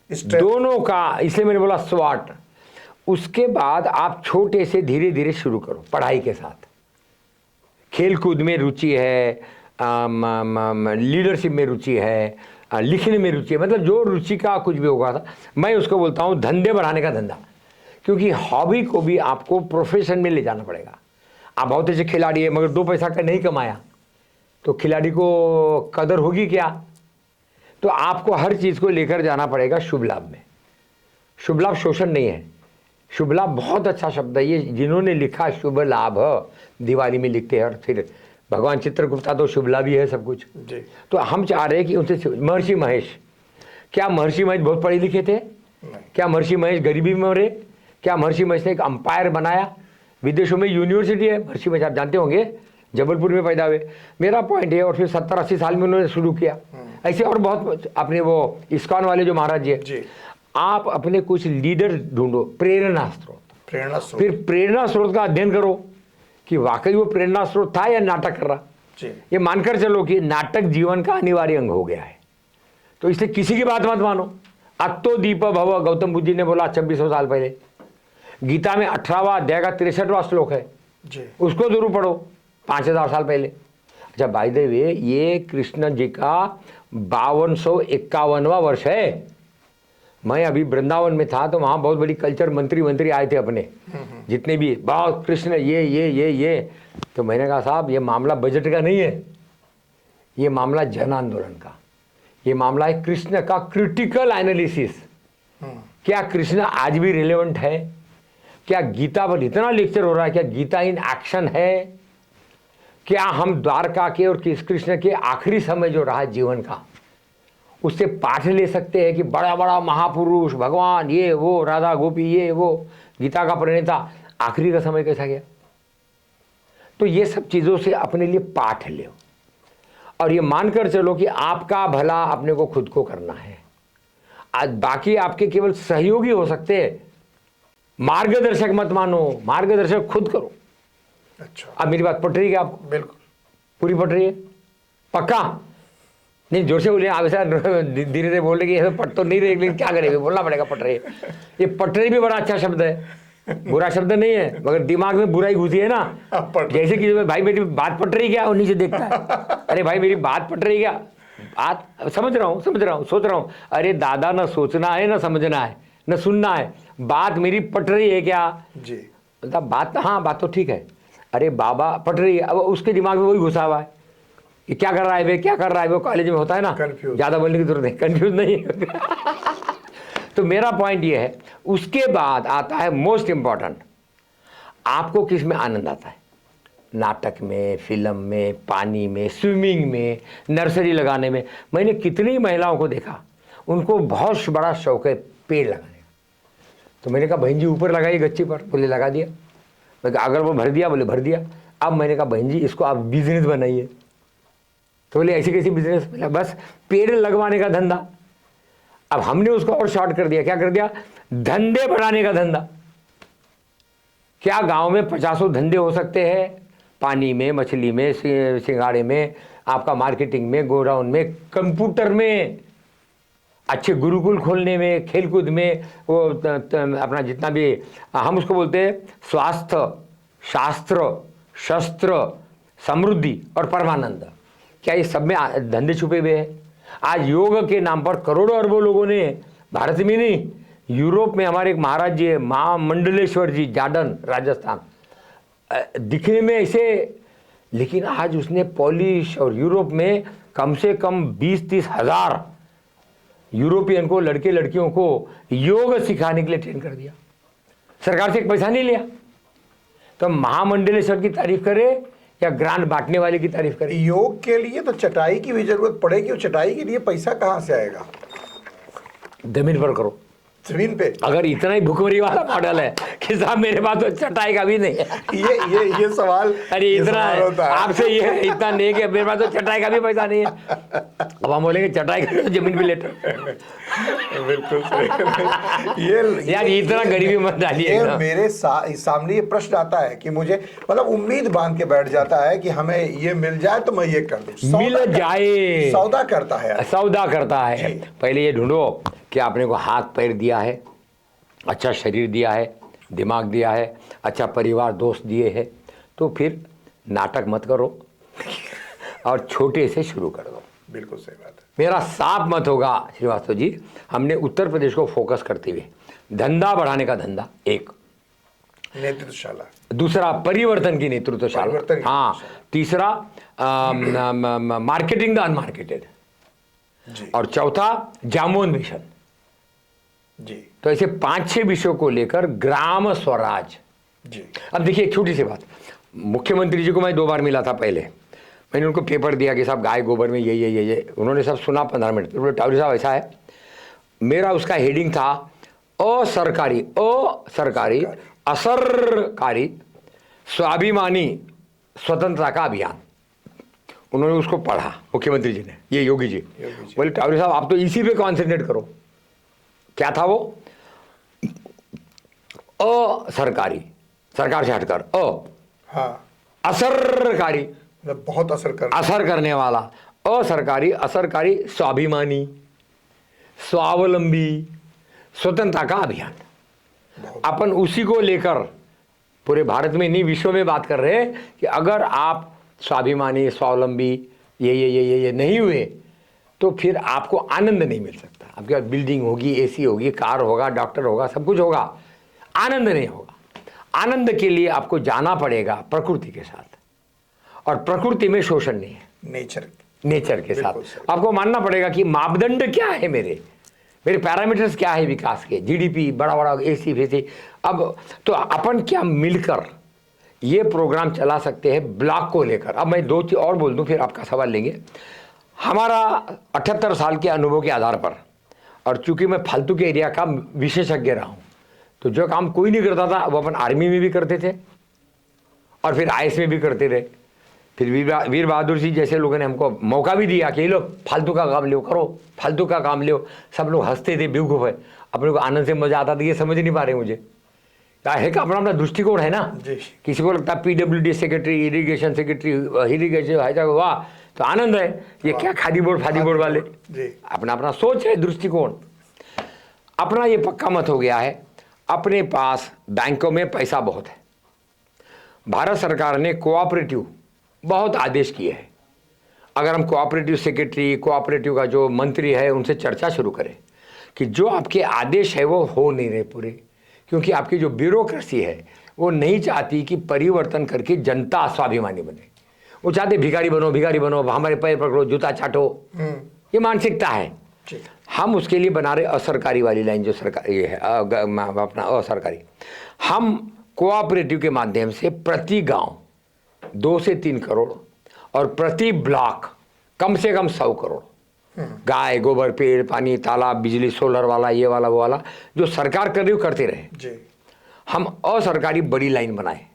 दोनों का, इसलिए मैंने बोला स्वॉट। उसके बाद आप छोटे से धीरे धीरे शुरू करो। पढ़ाई के साथ खेल कूद में रुचि है, लीडरशिप में रुचि है, लिखने में रुचि है, मतलब जो रुचि का कुछ भी होगा था, मैं उसको बोलता हूँ धंधे बढ़ाने का धंधा। क्योंकि हॉबी को भी आपको प्रोफेशन में ले जाना पड़ेगा। आप बहुत अच्छे खिलाड़ी है मगर 2 पैसा का नहीं कमाया तो खिलाड़ी को कदर होगी क्या? तो आपको हर चीज़ को लेकर जाना पड़ेगा शुभ लाभ में। शुभ लाभ शोषण नहीं है, शुभ लाभ बहुत अच्छा शब्द है। ये जिन्होंने लिखा शुभ लाभ दिवाली में लिखते हैं, और फिर भगवान चित्रगुप्ता तो शुभ लाभ ही है सब कुछ जी। तो हम चाह रहे हैं कि उनसे महर्षि महेश, क्या महर्षि महेश बहुत पढ़े लिखे थे? क्या महर्षि महेश गरीबी में मरे? क्या महर्षि महेश ने एक अंपायर बनाया? विदेशों में यूनिवर्सिटी है महर्षि महेश, आप जानते होंगे, जबलपुर में पैदा हुए। मेरा पॉइंट है, और फिर 70-80 साल में उन्होंने शुरू किया। ऐसे और बहुत अपने वो इस्कॉन वाले जो महाराज जी है, आप अपने कुछ लीडर ढूंढो, प्रेरणा स्रोत। फिर प्रेरणा स्रोत का अध्ययन करो कि वाकई वो प्रेरणा स्रोत था या नाटक कर रहा। ये मानकर चलो कि नाटक जीवन का अनिवार्य अंग हो गया है, तो इसलिए किसी की बात मत मानो। अत्तो दीप भव, गौतम बुद्ध जी ने बोला 2600 साल पहले। गीता में 18वां अध्याय का 63वां श्लोक है, उसको जरूर पढ़ो, 5000 साल पहले। अच्छा, बाय द वे, ये कृष्ण जी का 5251वां वर्ष है। मैं अभी वृंदावन में था तो वहाँ बहुत बड़ी कल्चर मंत्री आए थे अपने, जितने भी, बहुत कृष्ण ये। तो मैंने कहा साहब ये मामला बजट का नहीं है, ये मामला जन आंदोलन का, ये मामला है कृष्ण का क्रिटिकल एनालिसिस। क्या कृष्ण आज भी रिलेवेंट है? क्या गीता पर इतना लेक्चर हो रहा है? क्या गीता इन एक्शन है? क्या हम द्वारका के और कृष्ण के आखिरी समय जो रहा जीवन का, उससे पाठ ले सकते हैं कि बड़ा बड़ा महापुरुष भगवान ये वो, राधा गोपी ये वो, गीता का प्रणेता, आखिरी का समय कैसा गया? तो ये सब चीज़ों से अपने लिए पाठ लो, और ये मानकर चलो कि आपका भला अपने को खुद को करना है। आज बाकी आपके केवल सहयोगी हो सकते हैं, मार्गदर्शक मत मानो, मार्गदर्शक खुद करो। अच्छा, अब मेरी बात पट रही है आपको? बिल्कुल पूरी पट रही है? पक्का? नहीं, जोर से बोलिए, आप ऐसा धीरे धीरे बोल रहे कि पट तो नहीं रही, लेकिन क्या करेंगे, बोलना पड़ेगा पट रही है। ये पट रही भी बड़ा अच्छा शब्द है, बुरा शब्द नहीं है, मगर दिमाग में बुराई घुसी है ना। जैसे कि भाई मेरी बात पट रही क्या, और नीचे देखता है, अरे भाई मेरी बात पट रही क्या, बात समझ रहा हूँ, सोच रहा हूँ। अरे दादा, ना सोचना है, ना समझना है, ना सुनना है, बात मेरी पट रही है क्या जी? मतलब बात, हाँ बात तो ठीक है। अरे बाबा पट रही है, अब उसके दिमाग में वही घुसा हुआ है कि क्या कर रहा है वे, क्या कर रहा है वो। कॉलेज में होता है ना, ज़्यादा बोलने की जरूरत नहीं, कंफ्यूज नहीं है। तो मेरा पॉइंट ये है, उसके बाद आता है मोस्ट इंपॉर्टेंट, आपको किस में आनंद आता है? नाटक में, फिल्म में, पानी में, स्विमिंग में, नर्सरी लगाने में। मैंने कितनी महिलाओं को देखा, उनको बहुत बड़ा शौक है पेड़ लगाने का। तो मैंने कहा बहन जी ऊपर लगाइए गच्ची पर, बोले लगा दिया। मैं कहा अगर वो भर दिया, बोले भर दिया। अब मैंने कहा बहन जी इसको आप बिजनेस बनाइए। तो बोले ऐसी कैसी बिजनेस? बस पेड़ लगवाने का धंधा। अब हमने उसको और शॉर्ट कर दिया, क्या कर दिया? धंधे बढ़ाने का धंधा। क्या गांव में 50 धंधे हो सकते हैं? पानी में, मछली में, सिंगाड़े में, आपका मार्केटिंग में, गोडाउन में, कंप्यूटर में, अच्छे गुरुकुल खोलने में, खेलकूद में, वो अपना जितना भी हम उसको बोलते हैं स्वास्थ्य, शास्त्र, शस्त्र, समृद्धि और परमानंद, क्या ये सब में धंधे छुपे हुए हैं? आज योग के नाम पर करोड़ों अरबों लोगों ने, भारत में नहीं यूरोप में, हमारे एक महाराज जी है महामंडलेश्वर जी, जाडन राजस्थान, दिखने में ऐसे, लेकिन आज उसने पॉलिश और यूरोप में कम से कम 20-30 हज़ार यूरोपियन को, लड़के लड़कियों को योग सिखाने के लिए ट्रेन कर दिया। सरकार से एक पैसा नहीं लिया। तो महामंडलेश्वर की तारीफ करे या ग्रांट बांटने वाले की तारीफ करे? योग के लिए तो चटाई की भी जरूरत पड़ेगी, और चटाई के लिए पैसा कहाँ से आएगा? जमीन पर करो, जमीन पे। अगर इतना ही भुखमरी वाला मॉडल है कि साहब मेरे पास तो चटाई का भी नहीं है, ये सवाल, अरे इतना आपसे ये इतना नहीं कि मेरे पास तो चटाई का भी पैसा नहीं है। अब हम बोलेंगे चटाई का तो जमीन भी लेटर। बिल्कुल सही। ये यार इतना गरीबी मत डालिए। मेरे सामने ये प्रश्न आता है कि मुझे मतलब उम्मीद बांध के बैठ जाता है कि हमें ये मिल जाए तो मैं ये कर दूं, मिल जाए, सौदा करता है, सौदा करता है। पहले ये ढूंढो कि आपने को हाथ पैर दिया है, अच्छा शरीर दिया है, दिमाग दिया है, अच्छा परिवार दोस्त दिए हैं, तो फिर नाटक मत करो और छोटे से शुरू कर दो। बिल्कुल सही बात है। मेरा साफ मत होगा श्रीवास्तव जी, हमने उत्तर प्रदेश को फोकस करते हुए धंधा बढ़ाने का धंधा, एक नेतृत्वशाला, दूसरा परिवर्तन की नेतृत्वशाला, हाँ, तीसरा मार्केटिंग द अनमार्केटेड, और चौथा जामोन्वेषण जी। तो ऐसे 5-6 विषयों को लेकर ग्राम स्वराज जी। अब देखिए एक छोटी सी बात, मुख्यमंत्री जी को मैं 2 बार मिला था। पहले मैंने उनको पेपर दिया कि साहब गाय गोबर में ये उन्होंने सब सुना 15 मिनट। टावरी साहब ऐसा है, मेरा उसका हेडिंग था असरकारी असरकारी स्वाभिमानी स्वतंत्रता का अभियान। उन्होंने उसको पढ़ा मुख्यमंत्री जी ने, ये योगी जी बोले टावरी साहब आप तो इसी पे कॉन्सेंट्रेट करो। क्या था वो? असरकारी, सरकार से हटकर हाँ, असरकारी, मतलब बहुत असर करने वाला, असरकारी असरकारी स्वाभिमानी स्वावलंबी स्वतंत्रता का अभियान। अपन उसी को लेकर पूरे भारत में नहीं विश्व में बात कर रहे हैं कि अगर आप स्वाभिमानी स्वावलंबी ये नहीं हुए तो फिर आपको आनंद नहीं मिल सकता। आपके पास बिल्डिंग होगी, एसी होगी, कार होगा, डॉक्टर होगा, सब कुछ होगा, आनंद नहीं होगा। आनंद के लिए आपको जाना पड़ेगा प्रकृति के साथ, और प्रकृति में शोषण नहीं है, नेचर के साथ। आपको मानना पड़ेगा कि मापदंड क्या है, मेरे पैरामीटर्स क्या है विकास के, जीडीपी, बड़ा बड़ा एसी फेसी। अब तो अपन क्या मिलकर ये प्रोग्राम चला सकते हैं ब्लॉक को लेकर। अब मैं दो चीज और बोल दूं फिर आपका सवाल लेंगे। हमारा 78 साल के अनुभव के आधार पर, और चूंकि मैं फालतू के एरिया का विशेषज्ञ रहा हूं, तो जो काम कोई नहीं करता था वो अपन आर्मी में भी करते थे और फिर आईएएस में भी करते रहे। फिर वीर बहादुर जी जैसे लोगों ने हमको मौका भी दिया कि ये लो फालतू का काम लो, करो फालतू का काम लो। सब लोग हंसते थे, बेवकूफ़ है, अपने को आनंद से मजा आता था। ये समझ नहीं पा रहे मुझे क्या है का अपना दृष्टिकोण है ना। किसी को लगता है PWD secretary, irrigation secretary, irrigation वाह तो आनंद है, ये क्या खादी बोर्ड वाले, अपना अपना सोच है, दृष्टिकोण अपना। ये पक्का मत हो गया है, अपने पास बैंकों में पैसा बहुत है। भारत सरकार ने कोऑपरेटिव बहुत आदेश किए हैं। अगर हम कोऑपरेटिव सेक्रेटरी, कोऑपरेटिव का जो मंत्री है उनसे चर्चा शुरू करें कि जो आपके आदेश है वो हो नहीं रहे पूरे, क्योंकि आपकी जो ब्यूरोक्रेसी है वो नहीं चाहती कि परिवर्तन करके जनता स्वाभिमानी बने। वो चाहते भिखारी बनो, हमारे पैर पकड़ो, जूता चाटो, ये मानसिकता है। हम उसके लिए बना रहे असरकारी वाली लाइन, जो सरकार ये है अपना असरकारी। हम कोऑपरेटिव के माध्यम से प्रति गांव 2 से 3 करोड़ और प्रति ब्लॉक कम से कम 100 करोड़ गाय गोबर, पेड़, पानी, तालाब, बिजली, सोलर वाला, ये वाला वो वाला जो सरकार कर रही हो करते रहे। हम असरकारी बड़ी लाइन बनाए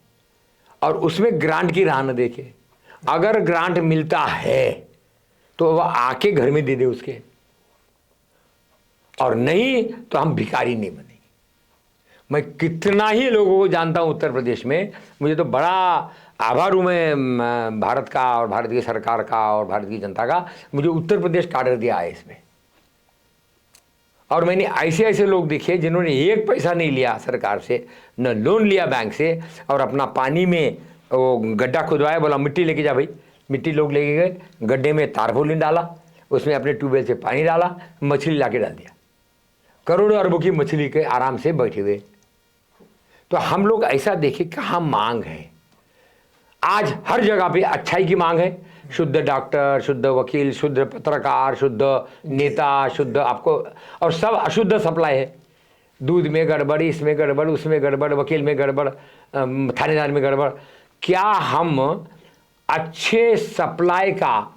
और उसमें ग्रांट की राह न देखे। अगर ग्रांट मिलता है तो वह आके घर में दे दे उसके, और नहीं तो हम भिखारी नहीं बनेंगे। मैं कितना ही लोगों को जानता हूं उत्तर प्रदेश में, मुझे तो बड़ा आभार हूं मैं भारत का और भारत की सरकार का और भारत की जनता का, मुझे उत्तर प्रदेश काडर दिया है इसमें। और मैंने ऐसे लोग देखे जिन्होंने एक पैसा नहीं लिया सरकार से, न लोन लिया बैंक से, और अपना पानी में वो गड्ढा खुदवाया, बोला मिट्टी लेके जा भाई, मिट्टी लोग लेके गए, गड्ढे में तारपोलिन डाला, उसमें अपने ट्यूबवेल से पानी डाला, मछली ला के डाल दिया, करोड़ों अरबों की मछली के आराम से बैठे हुए। तो हम लोग ऐसा देखें कहाँ मांग है। आज हर जगह पे अच्छाई की मांग है, शुद्ध डॉक्टर, शुद्ध वकील, शुद्ध पत्रकार, शुद्ध नेता, शुद्ध आपको, और सब अशुद्ध सप्लाई है। दूध में गड़बड़, इसमें गड़बड़, उसमें गड़बड़, वकील में गड़बड़, थानेदार में गड़बड़। क्या हम अच्छे सप्लाई का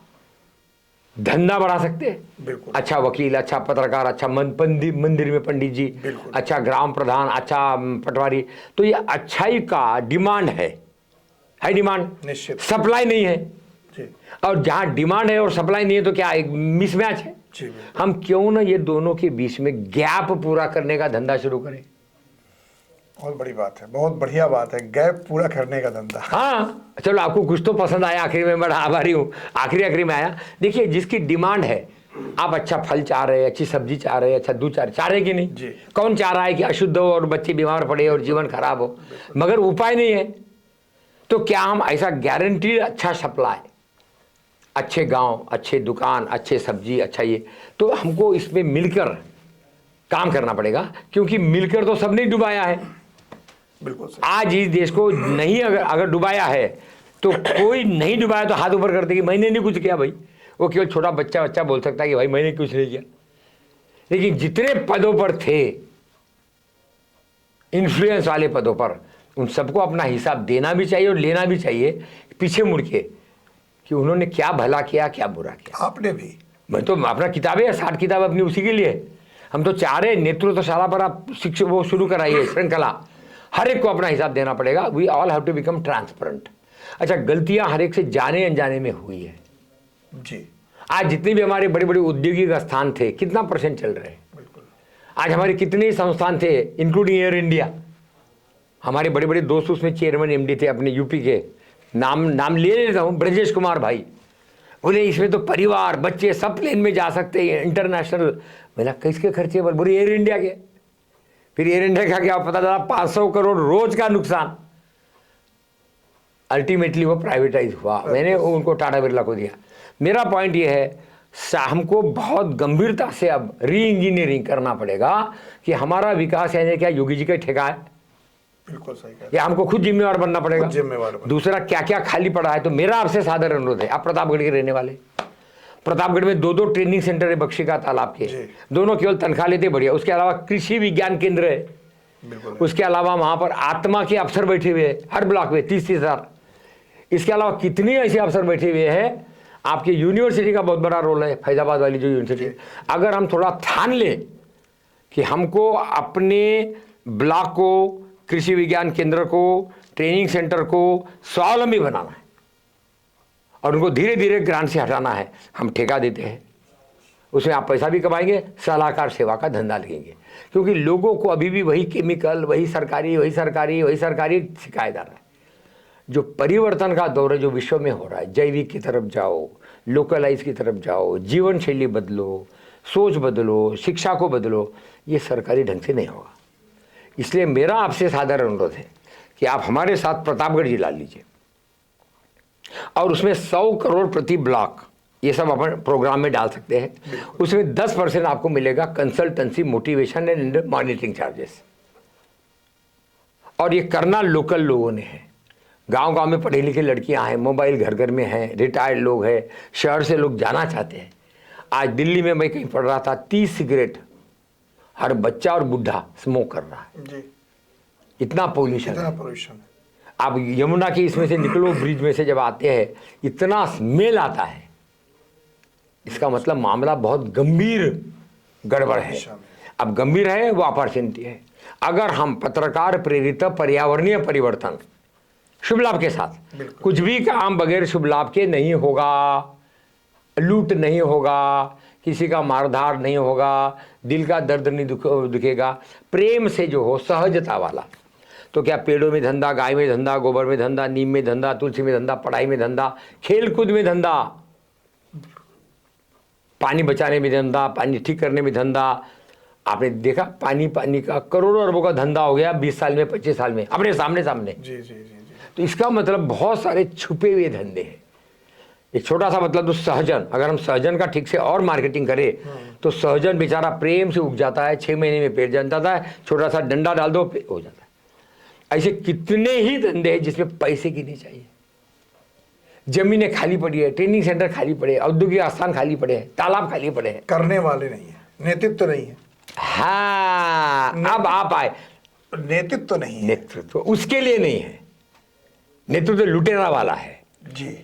धंधा बढ़ा सकते हैं? अच्छा वकील, अच्छा पत्रकार, अच्छा मंदिर में पंडित जी, अच्छा ग्राम प्रधान, अच्छा पटवारी, तो ये अच्छाई का डिमांड है डिमांड, निश्चित सप्लाई नहीं है जी। और जहां डिमांड है और सप्लाई नहीं है तो क्या एक मिसमैच है जी। हम क्यों ना ये दोनों के बीच में गैप पूरा करने का धंधा शुरू करें। बहुत बड़ी बात है, बहुत बढ़िया बात है, गैप पूरा करने का धंधा। हाँ चलो, आपको कुछ तो पसंद आया, आखिर में बड़ा आभारी हूँ, आखिरी में आया। देखिए जिसकी डिमांड है, आप अच्छा फल चाह रहे हैं, अच्छी सब्जी चाह रहे हैं, अच्छा दूध चाह रहे कि नहीं जी। कौन चाह रहा है कि अशुद्ध हो और बच्चे बीमार पड़े और जीवन खराब हो, मगर उपाय नहीं है। तो क्या हम ऐसा गारंटीड अच्छा सप्लाई, अच्छे गांव, अच्छे दुकान, अच्छे सब्जी, अच्छा ये, तो हमको इसमें मिलकर काम करना पड़ेगा, क्योंकि मिलकर तो सबने डुबाया है। बिल्कुल आज इस देश को नहीं अगर डुबाया है तो कोई नहीं डुबाया तो हाथ ऊपर करते कि मैंने नहीं कुछ किया भाई। वो केवल छोटा बच्चा बोल सकता है कि भाई मैंने कुछ नहीं किया। लेकिन जितने पदों पर थे, इन्फ्लुएंस वाले पदों पर, उन सबको अपना हिसाब देना भी चाहिए और लेना भी चाहिए पीछे मुड़ के कि उन्होंने क्या भला किया, क्या बुरा किया। आपने भी, मैं तो अपना किताबें 60 किताब अपनी उसी के लिए, हम तो चाह रहे नेतृत्वशाला पर आप शिक्षा वो शुरू कराइए, श्रृंखला, हर एक को अपना हिसाब देना पड़ेगा। We all have to become transparent. अच्छा, गलतियां हर एक से जाने अनजाने में हुई है जी। आज जितने भी हमारे बड़े बड़े औद्योगिक स्थान थे, कितना परसेंट चल रहे हैं? आज हमारे कितने संस्थान थे, इंक्लूडिंग एयर इंडिया। हमारे बड़े बड़े दोस्त उसमें चेयरमैन एमडी थे अपने यूपी के, नाम ले लेता हूँ, ब्रजेश कुमार भाई। बोले इसमें तो परिवार बच्चे सब प्लेन में जा सकते हैं इंटरनेशनल। बोला किसके खर्चे पर? बोले एयर इंडिया के। फिर एयर इंडिया का क्या पता चला 500 करोड़ रोज का नुकसान। अल्टीमेटली वो प्राइवेटाइज हुआ, मैंने उनको टाटा बिरला को दिया। मेरा पॉइंट ये है, हमको बहुत गंभीरता से अब री इंजीनियरिंग करना पड़ेगा कि हमारा विकास यानी क्या योगी जी का ठेका है? बिल्कुल सही कहा। या हमको खुद जिम्मेवार बनना पड़ेगा? जिम्मेवार। दूसरा क्या क्या खाली पड़ा है? तो मेरा आपसे सादर अनुरोध है, आप प्रतापगढ़ के रहने वाले, प्रतापगढ़ में 2 ट्रेनिंग सेंटर है बख्शी का तालाब के, दोनों केवल तनख्वाह लेते बढ़िया। उसके अलावा कृषि विज्ञान केंद्र है, उसके अलावा वहां पर आत्मा के अफसर बैठे हुए हैं हर ब्लॉक में 30,000। इसके अलावा कितने ऐसे अफसर बैठे हुए हैं। आपकी यूनिवर्सिटी का बहुत बड़ा रोल है, फैजाबाद वाली जो यूनिवर्सिटी। अगर हम थोड़ा ठान लें कि हमको अपने ब्लॉक को, कृषि विज्ञान केंद्र को, ट्रेनिंग सेंटर को स्वावलंबी बनाना है और उनको धीरे धीरे ग्रांट से हटाना है, हम ठेका देते हैं, उसमें आप पैसा भी कमाएंगे, सलाहकार सेवा का धंधा लगेंगे। क्योंकि लोगों को अभी भी वही केमिकल, वही सरकारी शिकायत आ रहा है। जो परिवर्तन का दौर है जो विश्व में हो रहा है, जैविक की तरफ जाओ, लोकलाइज की तरफ जाओ, जीवन शैली बदलो, सोच बदलो, शिक्षा को बदलो, ये सरकारी ढंग से नहीं होगा। इसलिए मेरा आपसे साधारण अनुरोध है कि आप हमारे साथ प्रतापगढ़ जिला लीजिए और उसमें 100 करोड़ प्रति ब्लॉक, ये सब अपन प्रोग्राम में डाल सकते हैं। उसमें 10% आपको मिलेगा consultancy, motivation and monitoring charges. और ये करना लोकल लोगों ने है। गांव गांव में पढ़े लिखे लड़कियां हैं, मोबाइल घर घर में हैं, रिटायर्ड लोग हैं, शहर से लोग जाना चाहते हैं। आज दिल्ली में मैं कहीं पढ़ रहा था, 30 सिगरेट हर बच्चा और बुढ़ा स्मोक कर रहा है जी। इतना पोल्यूशन है। आप यमुना की इसमें से निकलो, ब्रिज में से जब आते हैं इतना स्मेल आता है, इसका मतलब मामला बहुत गंभीर गड़बड़ है। अब गंभीर है वो अपॉर्चुनिटी है। अगर हम पत्रकार प्रेरित पर्यावरणीय परिवर्तन शुभ लाभ के साथ, कुछ भी काम बगैर शुभ लाभ के नहीं होगा, लूट नहीं होगा, किसी का मारधार नहीं होगा, दिल का दर्द नहीं दुखेगा, प्रेम से जो हो, सहजता वाला। तो क्या पेड़ों में धंधा, गाय में धंधा, गोबर में धंधा, नीम में धंधा, तुलसी में धंधा, पढ़ाई में धंधा, खेल कूद में धंधा, पानी बचाने में धंधा, पानी ठीक करने में धंधा। आपने देखा पानी का करोड़ों अरबों का धंधा हो गया 20 साल में, 25 साल में, अपने सामने। जी। तो इसका मतलब बहुत सारे छुपे हुए धंधे हैं। एक छोटा सा मतलब तो सहजन, अगर हम सहजन का ठीक से और मार्केटिंग करें तो सहजन बेचारा प्रेम से उग जाता है, 6 महीने में पेड़ जम जाता है, छोटा सा डंडा डाल दो हो जाता है। ऐसे कितने ही धंधे हैं जिसमें पैसे की नहीं चाहिए। जमीनें खाली पड़ी है, ट्रेनिंग सेंटर खाली पड़े, औद्योगिक स्थान खाली पड़े हैं, तालाब खाली पड़े हैं, करने वाले नहीं है, नेतृत्व नहीं है। हाँ, अब आप आए, नेतृत्व नहीं है, नेतृत्व उसके लिए नहीं है, नेतृत्व लुटेरा वाला है जी।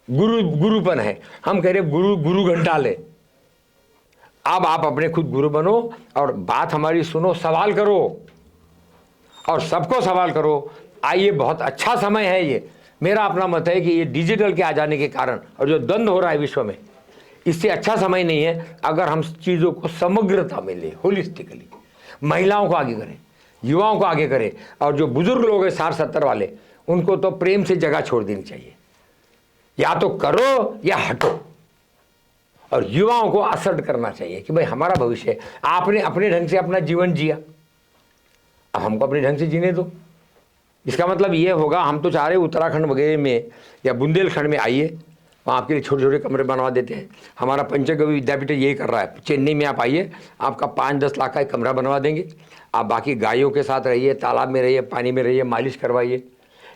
गुरुपन है। हम कह रहे गुरु घंटा ले। अब आप अपने खुद गुरु बनो और बात हमारी सुनो, सवाल करो और सबको सवाल करो। आइए, बहुत अच्छा समय है ये। मेरा अपना मत है कि ये डिजिटल के आ जाने के कारण और जो द्वंद्व हो रहा है विश्व में, इससे अच्छा समय नहीं है अगर हम चीज़ों को समग्रता में ले, होलिस्टिकली। महिलाओं को आगे करें, युवाओं को आगे करें, और जो बुजुर्ग लोग हैं 60-70 वाले, उनको तो प्रेम से जगह छोड़ देनी चाहिए। या तो करो या हटो। और युवाओं को असर्ट करना चाहिए कि भाई हमारा भविष्य है, आपने अपने ढंग से अपना जीवन जिया, अब हमको अपने ढंग से जीने दो। इसका मतलब ये होगा, हम तो चाह रहे उत्तराखंड वगैरह में या बुंदेलखंड में आइए, वहाँ आपके लिए छोटे छोटे कमरे बनवा देते हैं। हमारा पंचगव्य विद्यापीठ यही कर रहा है। चेन्नई में आप आइए, आपका 5-10 लाख का एक कमरा बनवा देंगे। आप बाकी गायों के साथ रहिए, तालाब में रहिए, पानी में रहिए, मालिश करवाइए।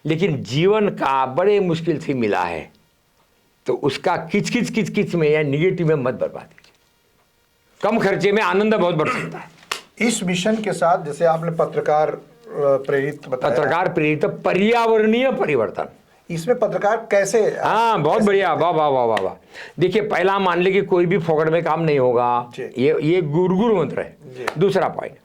लेकिन जीवन का बड़े मुश्किल से मिला है, तो उसका किच में या निगेटिव में मत बर्बाद कीजिए। कम खर्चे में आनंद बहुत बढ़ सकता है। इस मिशन के साथ, जैसे आपने पत्रकार प्रेरित बताया, पत्रकार प्रेरित पर्यावरणीय परिवर्तन, इसमें पत्रकार कैसे? हाँ, बहुत बढ़िया, वाह वाह वाह वाह वाह। देखिए, पहला मान ले कि कोई भी फोकट में काम नहीं होगा, ये गुरु मंत्र है। दूसरा पॉइंट,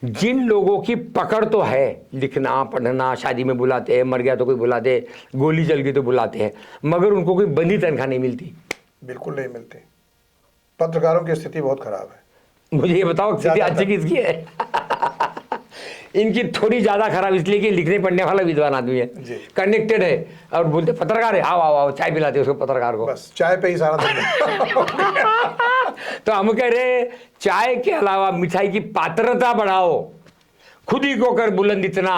जिन लोगों की पकड़ तो है, लिखना पढ़ना, शादी में बुलाते हैं, मर गया तो कोई बुलाते, गोली चल गई तो बुलाते हैं, मगर उनको कोई बंदी तनख्वाह नहीं मिलती। बिल्कुल नहीं मिलती। पत्रकारों की स्थिति बहुत खराब है। मुझे ये बताओ स्थिति अच्छी किसकी है? इनकी थोड़ी ज्यादा खराब इसलिए कि लिखने पढ़ने वाला विद्वान आदमी है, कनेक्टेड है, और बोलते पत्रकार है, आओ आओ आओ, चाय पिलाते उसको, पत्रकार को बस चाय पे ही सारा दिन। तो हम कह रहे चाय के अलावा मिठाई की पात्रता बढ़ाओ, खुद ही को कर बुलंद इतना,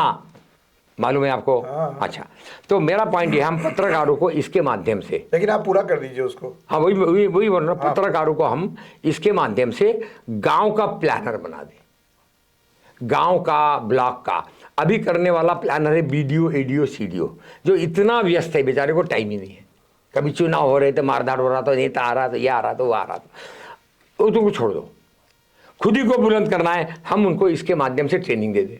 मालूम है आपको? अच्छा, तो मेरा पॉइंट ये, हम पत्रकारों को इसके माध्यम से, लेकिन आप पूरा कर दीजिए उसको। हाँ, वही बोल रहा हूँ, पत्रकारों को हम इसके माध्यम से गांव का प्लानर बना दें, गांव का, ब्लॉक का। अभी करने वाला प्लानर है बीडीओ, एडीओ, सीडीओ, जो इतना व्यस्त है, बेचारे को टाइम ही नहीं है। कभी चुनाव हो रहे थे, मारधाड़ हो रहा था, नेता आ रहा था, ये आ रहा था, वो आ रहा था, वो तुमको छोड़ दो, खुद ही को बुलंद करना है, हम उनको इसके माध्यम से ट्रेनिंग दे दें।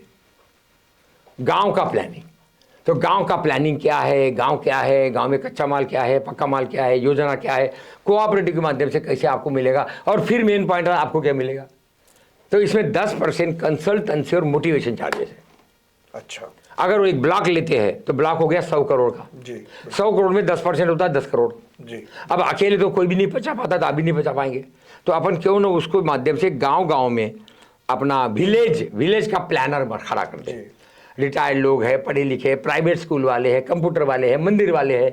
गांव का प्लानिंग, तो गांव का प्लानिंग क्या है, गांव क्या है, गांव में कच्चा माल क्या है, पक्का माल क्या है, योजना क्या है, कोऑपरेटिव के माध्यम से कैसे आपको मिलेगा, और फिर मेन पॉइंट है आपको क्या मिलेगा। तो इसमें 10% कंसल्टेंसी और मोटिवेशन चार्जेस है। अच्छा, अगर वो एक ब्लॉक लेते हैं तो ब्लॉक हो गया 100 करोड़ का जी। 100 करोड़ में 10% होता है 10 करोड़ जी। अब अकेले तो कोई भी नहीं बचा पाता, तो आप भी नहीं बचा पाएंगे, तो अपन क्यों ना उसको माध्यम से गांव में अपना विलेज का प्लानर खड़ा कर दे। रिटायर्ड लोग हैं, पढ़े लिखे, प्राइवेट स्कूल वाले हैं, कंप्यूटर वाले हैं, मंदिर वाले हैं,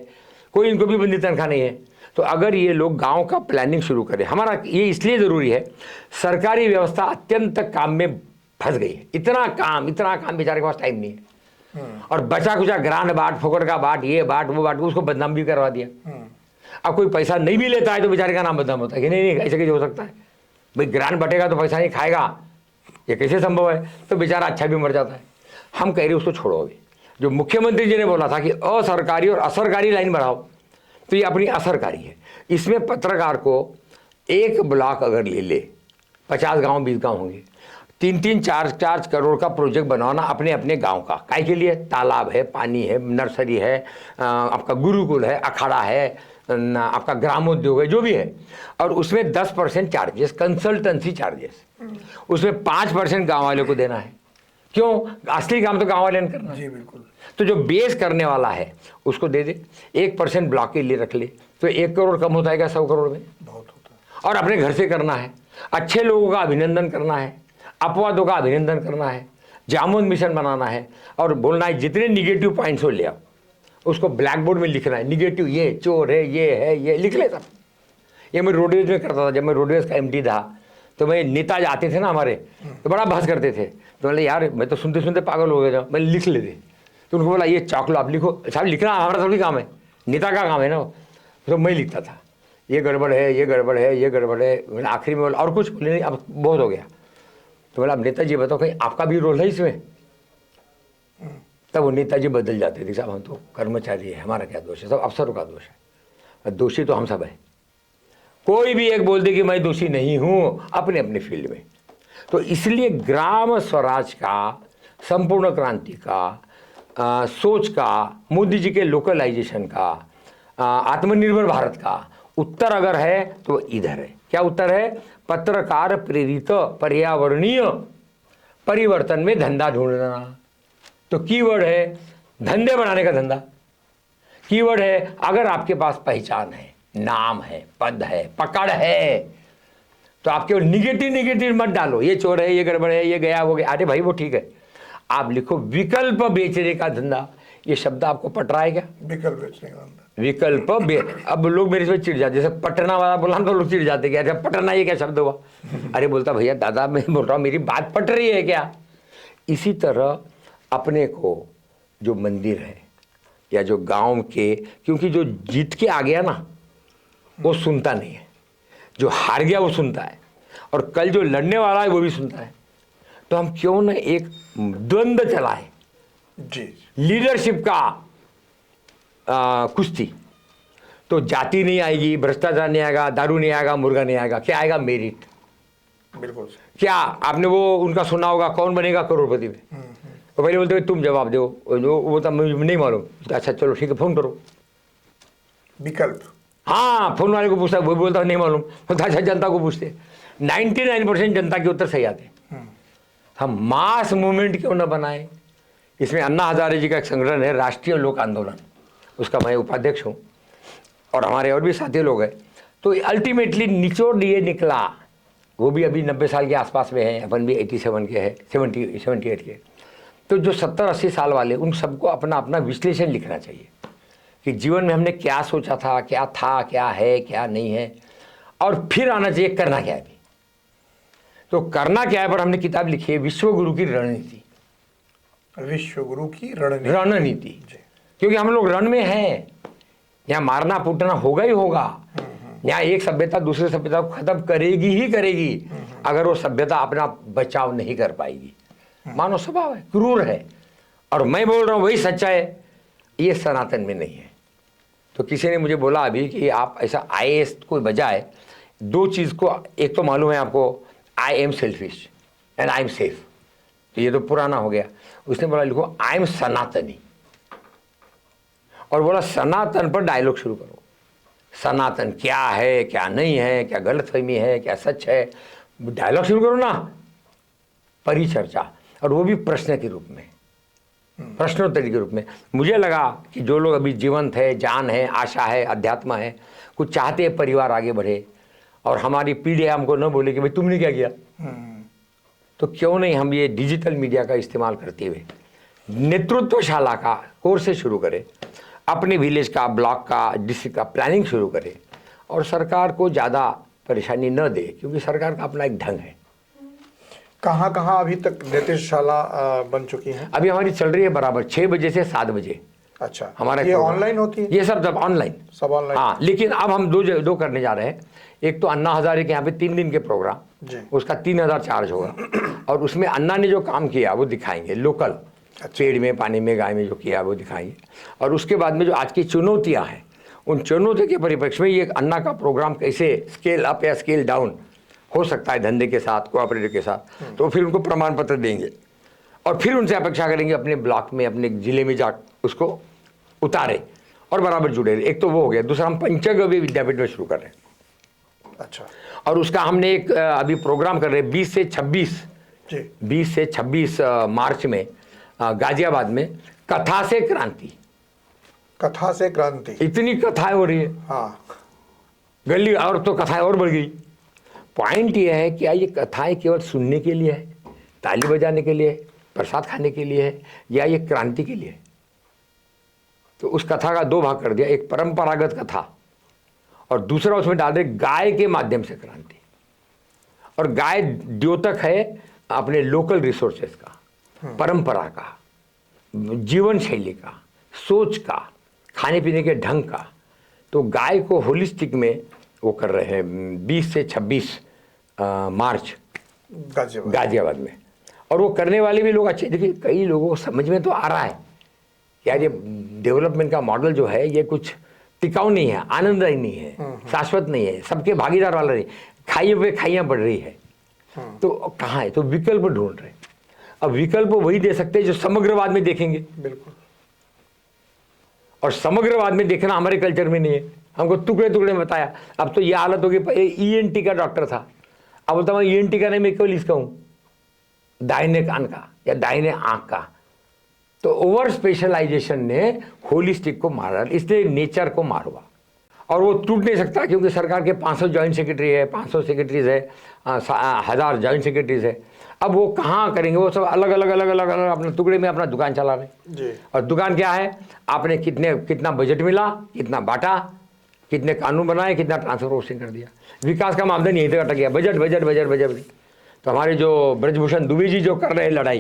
कोई इनको भी बंदी तनख्वाह नहीं है। तो अगर ये लोग गांव का प्लानिंग शुरू करें, हमारा ये इसलिए ज़रूरी है, सरकारी व्यवस्था अत्यंत काम में फंस गई है, इतना काम बेचारे के पास टाइम नहीं है, और बचा कुचा ग्रांड बांट, फोकट का बांट, ये बांट वो बांट, उसको बदनाम भी करवा दिया। अब कोई पैसा नहीं भी लेता है तो बेचारे का नाम बदनाम होता है कि नहीं ऐसे कैसे हो सकता है, भाई ग्रांड बटेगा तो पैसा नहीं खाएगा, ये कैसे संभव है, तो बेचारा अच्छा भी मर जाता है। हम कह रहे उसको छोड़ो। अभी जो मुख्यमंत्री जी ने बोला था कि असरकारी और असरकारी लाइन बढ़ाओ, तो ये अपनी असरकारी है। इसमें पत्रकार को एक ब्लॉक अगर ले 50 गांव 20 गांव होंगे, 3-3, 4-4 करोड़ का प्रोजेक्ट बनाना अपने अपने गांव का, काय के लिए, तालाब है, पानी है, नर्सरी है, आपका गुरुकुल है, अखाड़ा है, आपका ग्रामोद्योग है, जो भी है, और उसमें 10% चार्जेस, कंसल्टेंसी चार्जेस, उसमें 5% गाँव वाले को देना है। क्यों? असली काम तो गाँव वाले ने करना जी, बिल्कुल। तो जो बेस करने वाला है उसको दे दे, 1% ब्लॉक के लिए रख ले, तो 1 करोड़ कम होता है 100 करोड़ में, बहुत होता है। और अपने घर से करना है, अच्छे लोगों का अभिनंदन करना है, अपवादों का अभिनंदन करना है, जामुन मिशन बनाना है, और बोलना है जितने निगेटिव पॉइंट्स हो ले आओ, उसको ब्लैक बोर्ड में लिखना है, निगेटिव ये चोर है, ये लिख ले सब। ये मैं रोडवेज में करता था, जब मैं रोडवेज का MD था, तो मैं नेता आते थे ना हमारे, तो बड़ा बहस करते थे, तो बोले यार मैं तो सुनते सुनते पागल हो गया, मैं लिख लेते, तो उनको बोला ये चाक लो आप लिखो। साहब लिखना हमारा थोड़ी काम है, नेता का काम है ना। तो मैं लिखता था ये गड़बड़ है, ये गड़बड़ है, ये गड़बड़ है। मैंने आखिरी में बोला और कुछ बोले नहीं, अब बहुत हो गया। तो बोला अब नेताजी बताओ कहीं आपका भी रोल है इसमें? तब वो नेताजी बदल जाते थे, साहब हम तो कर्मचारी है, हमारा क्या दोष है, सब अफसरों का दोष है, दोषी तो हम सब है। कोई भी एक बोल दे कि मैं दोषी नहीं हूँ अपने अपने फील्ड में। तो इसलिए ग्राम स्वराज का, संपूर्ण क्रांति का, सोच का, मोदी जी के लोकलाइजेशन का, आत्मनिर्भर भारत का उत्तर अगर है तो इधर है। क्या उत्तर है? पत्रकार प्रेरित पर्यावरणीय परिवर्तन में धंधा ढूंढना। तो कीवर्ड है धंधे बढ़ाने का धंधा। कीवर्ड है अगर आपके पास पहचान है, नाम है, पद है, पकड़ है, तो आप केवल निगेटिव मत डालो, ये चोर है, ये गड़बड़ है, ये गया वो गया। अरे भाई वो ठीक है, आप लिखो विकल्प बेचने का धंधा। ये शब्द आपको पट रहा है क्या? विकल्प बेचने का धंधा, विकल्प अब लोग मेरे से चिढ़ जाते, जैसे पटना वाला बोला तो लोग चिढ़ जाते, क्या पटना ये क्या शब्द हुआ? अरे बोलता भैया दादा मैं बोल रहा हूँ मेरी बात पट रही है क्या? इसी तरह अपने को जो मंदिर है या जो गांव के, क्योंकि जो जीत के आ गया ना वो सुनता नहीं है, जो हार गया वो सुनता है, और कल जो लड़ने वाला है वो भी सुनता है। तो हम क्यों ना एक द्वंद्व चलाएं जी, लीडरशिप का कुश्ती। तो जाति नहीं आएगी, भ्रष्टाचार नहीं आएगा, दारू नहीं आएगा, मुर्गा नहीं आएगा, क्या आएगा? मेरिट। बिल्कुल। क्या आपने वो उनका सुना होगा, कौन बनेगा करोड़पति में? वो पहले बोलते तुम जवाब दो, वो तो मुझे नहीं मालूम। अच्छा चलो ठीक है, फ़ोन करो। विकल्प। हाँ, फोन वाले को पूछता, वो बोलता नहीं मालूम। बोलता अच्छा जनता को पूछते। 99% जनता के उत्तर सही आते। हम मास मूवमेंट क्यों न बनाए। इसमें अन्ना हजारे जी का एक संगठन है, राष्ट्रीय लोक आंदोलन, उसका मैं उपाध्यक्ष हूँ और हमारे और भी साथी लोग हैं। तो अल्टीमेटली निचोड़ ये निकला, वो भी अभी 90 साल के आसपास में है, अपन भी 87 के हैं, 78 के। तो जो 70-80 साल वाले, उन सबको अपना अपना विश्लेषण लिखना चाहिए कि जीवन में हमने क्या सोचा था, क्या है, क्या नहीं है, और फिर आना चाहिए करना क्या है भी। तो करना क्या है पर हमने किताब लिखी है, विश्वगुरु की रणनीति। विश्वगुरु की रणनीति। रणनीति, क्योंकि हम लोग रण में हैं, यहाँ मारना पीटना होगा ही होगा। यहाँ एक सभ्यता दूसरे सभ्यता को खत्म करेगी ही करेगी अगर वो सभ्यता अपना बचाव नहीं कर पाएगी। मानव स्वभाव है, क्रूर है, और मैं बोल रहा हूँ वही सच्चा है, ये सनातन में नहीं है। तो किसी ने मुझे बोला अभी कि आप ऐसा IAS को बजाय दो चीज़ को, एक तो मालूम है आपको, I am selfish and I am safe, तो ये तो पुराना हो गया। उसने बोला लिखो आई एम सनातनी, और बोला सनातन पर डायलॉग शुरू करो। सनातन क्या है, क्या नहीं है, क्या गलतफहमी है, क्या सच है, डायलॉग शुरू करो ना, परिचर्चा, और वो भी प्रश्न के रूप में, प्रश्नोत्तरी के रूप में। मुझे लगा कि जो लोग अभी जीवंत है, जान है, आशा है, अध्यात्म है, कुछ चाहते हैं परिवार आगे बढ़े, और हमारी पीढ़ी हमको न बोले कि भाई तुमने क्या किया, तो क्यों नहीं हम ये डिजिटल मीडिया का इस्तेमाल करते हुए नेतृत्वशाला का कोर्स शुरू करें, अपने विलेज का, ब्लॉक का, डिस्ट्रिक्ट का प्लानिंग शुरू करें, और सरकार को ज़्यादा परेशानी न दे, क्योंकि सरकार का अपना एक ढंग है। कहाँ कहाँ अभी तक नेतृत्वशाला बन चुकी हैं? अभी हमारी चल रही है बराबर 6 बजे से 7 बजे। अच्छा, हमारा ये ऑनलाइन होती है? ये सब ऑनलाइन, सब ऑनलाइन। हाँ, लेकिन अब हम दो करने जा रहे हैं। एक तो अन्ना हजारे के यहाँ पे 3 दिन के प्रोग्राम, उसका 3000 चार्ज होगा, और उसमें अन्ना ने जो काम किया वो दिखाएंगे, लोकल, पेड़ में, पानी में, गाय में जो किया वो दिखाएंगे। और उसके बाद में जो आज की चुनौतियाँ हैं, उन चुनौतियों के परिप्रेक्ष्य में ये अन्ना का प्रोग्राम कैसे स्केल अप या स्केल डाउन हो सकता है धंधे के साथ, कोऑपरेटिव के साथ, तो फिर उनको प्रमाण पत्र देंगे, और फिर उनसे अपेक्षा करेंगे अपने ब्लॉक में, अपने जिले में जा उसको उतारे और बराबर जुड़े रहे। एक तो वो हो गया। दूसरा, हम पंचगव्य विद्यापीठ में शुरू कर रहे हैं। अच्छा, और उसका हमने एक अभी प्रोग्राम कर रहे हैं 20 से 26 मार्च में गाजियाबाद में, कथा से क्रांति। कथा से क्रांति, इतनी कथाएं हो रही है, हाँ, गली, और तो कथाएं और बढ़ गई। पॉइंट ये है कि ये कथाएं केवल सुनने के लिए है, ताली बजाने के लिए, प्रसाद खाने के लिए है, या ये क्रांति के लिए है? तो उस कथा का 2 भाग कर दिया, एक परंपरागत कथा, और दूसरा उसमें डाल दे गाय के माध्यम से क्रांति। और गाय द्योतक है अपने लोकल रिसोर्सेस का, परंपरा का, जीवन शैली का, सोच का, खाने पीने के ढंग का। तो गाय को होलिस्टिक में वो कर रहे हैं 20 से 26 मार्च गाजियाबाद में। और वो करने वाले भी लोग अच्छे, देखिए कई लोगों को समझ में तो आ रहा है कि यार ये डेवलपमेंट का मॉडल जो है ये कुछ टिकाऊ नहीं है, आनंददायी नहीं है, शाश्वत नहीं है, सबके भागीदार वाला नहीं, खाइयों पे खाइयाँ बढ़ रही है। तो कहाँ है? तो विकल्प ढूंढ रहे। अब विकल्प वही दे सकते हैं जो समग्रवाद में देखेंगे। बिल्कुल। और समग्रवाद में देखना हमारे कल्चर में नहीं है, हमको टुकड़े टुकड़े में बताया। अब तो ये हालत होगी, ENT का डॉक्टर था, अब बोलता मैं ENT का नहीं, मैं केवल इसका हूँ, दाहिने कान का या दाहिने आँख का। तो ओवर स्पेशलाइजेशन ने होलिस्टिक को मारा, इसलिए नेचर को मारवा। और वो टूट नहीं सकता क्योंकि सरकार के 500 जॉइंट सेक्रेटरी है, 500 सेक्रेटरीज है, 1000 जॉइंट सेक्रेटरीज है। अब वो कहाँ करेंगे? वो सब अलग अलग अपने टुकड़े में अपना दुकान चला रहे। और दुकान क्या है? आपने कितना बजट मिला, कितना बांटा, कितने कानून बनाए, कितना ट्रांसफॉर्मेशन कर दिया। विकास का मामला यहीं तक अटक गया, बजट बजट बजट बजट। तो हमारे जो ब्रजभूषण दुबे जी जो कर रहे हैं लड़ाई,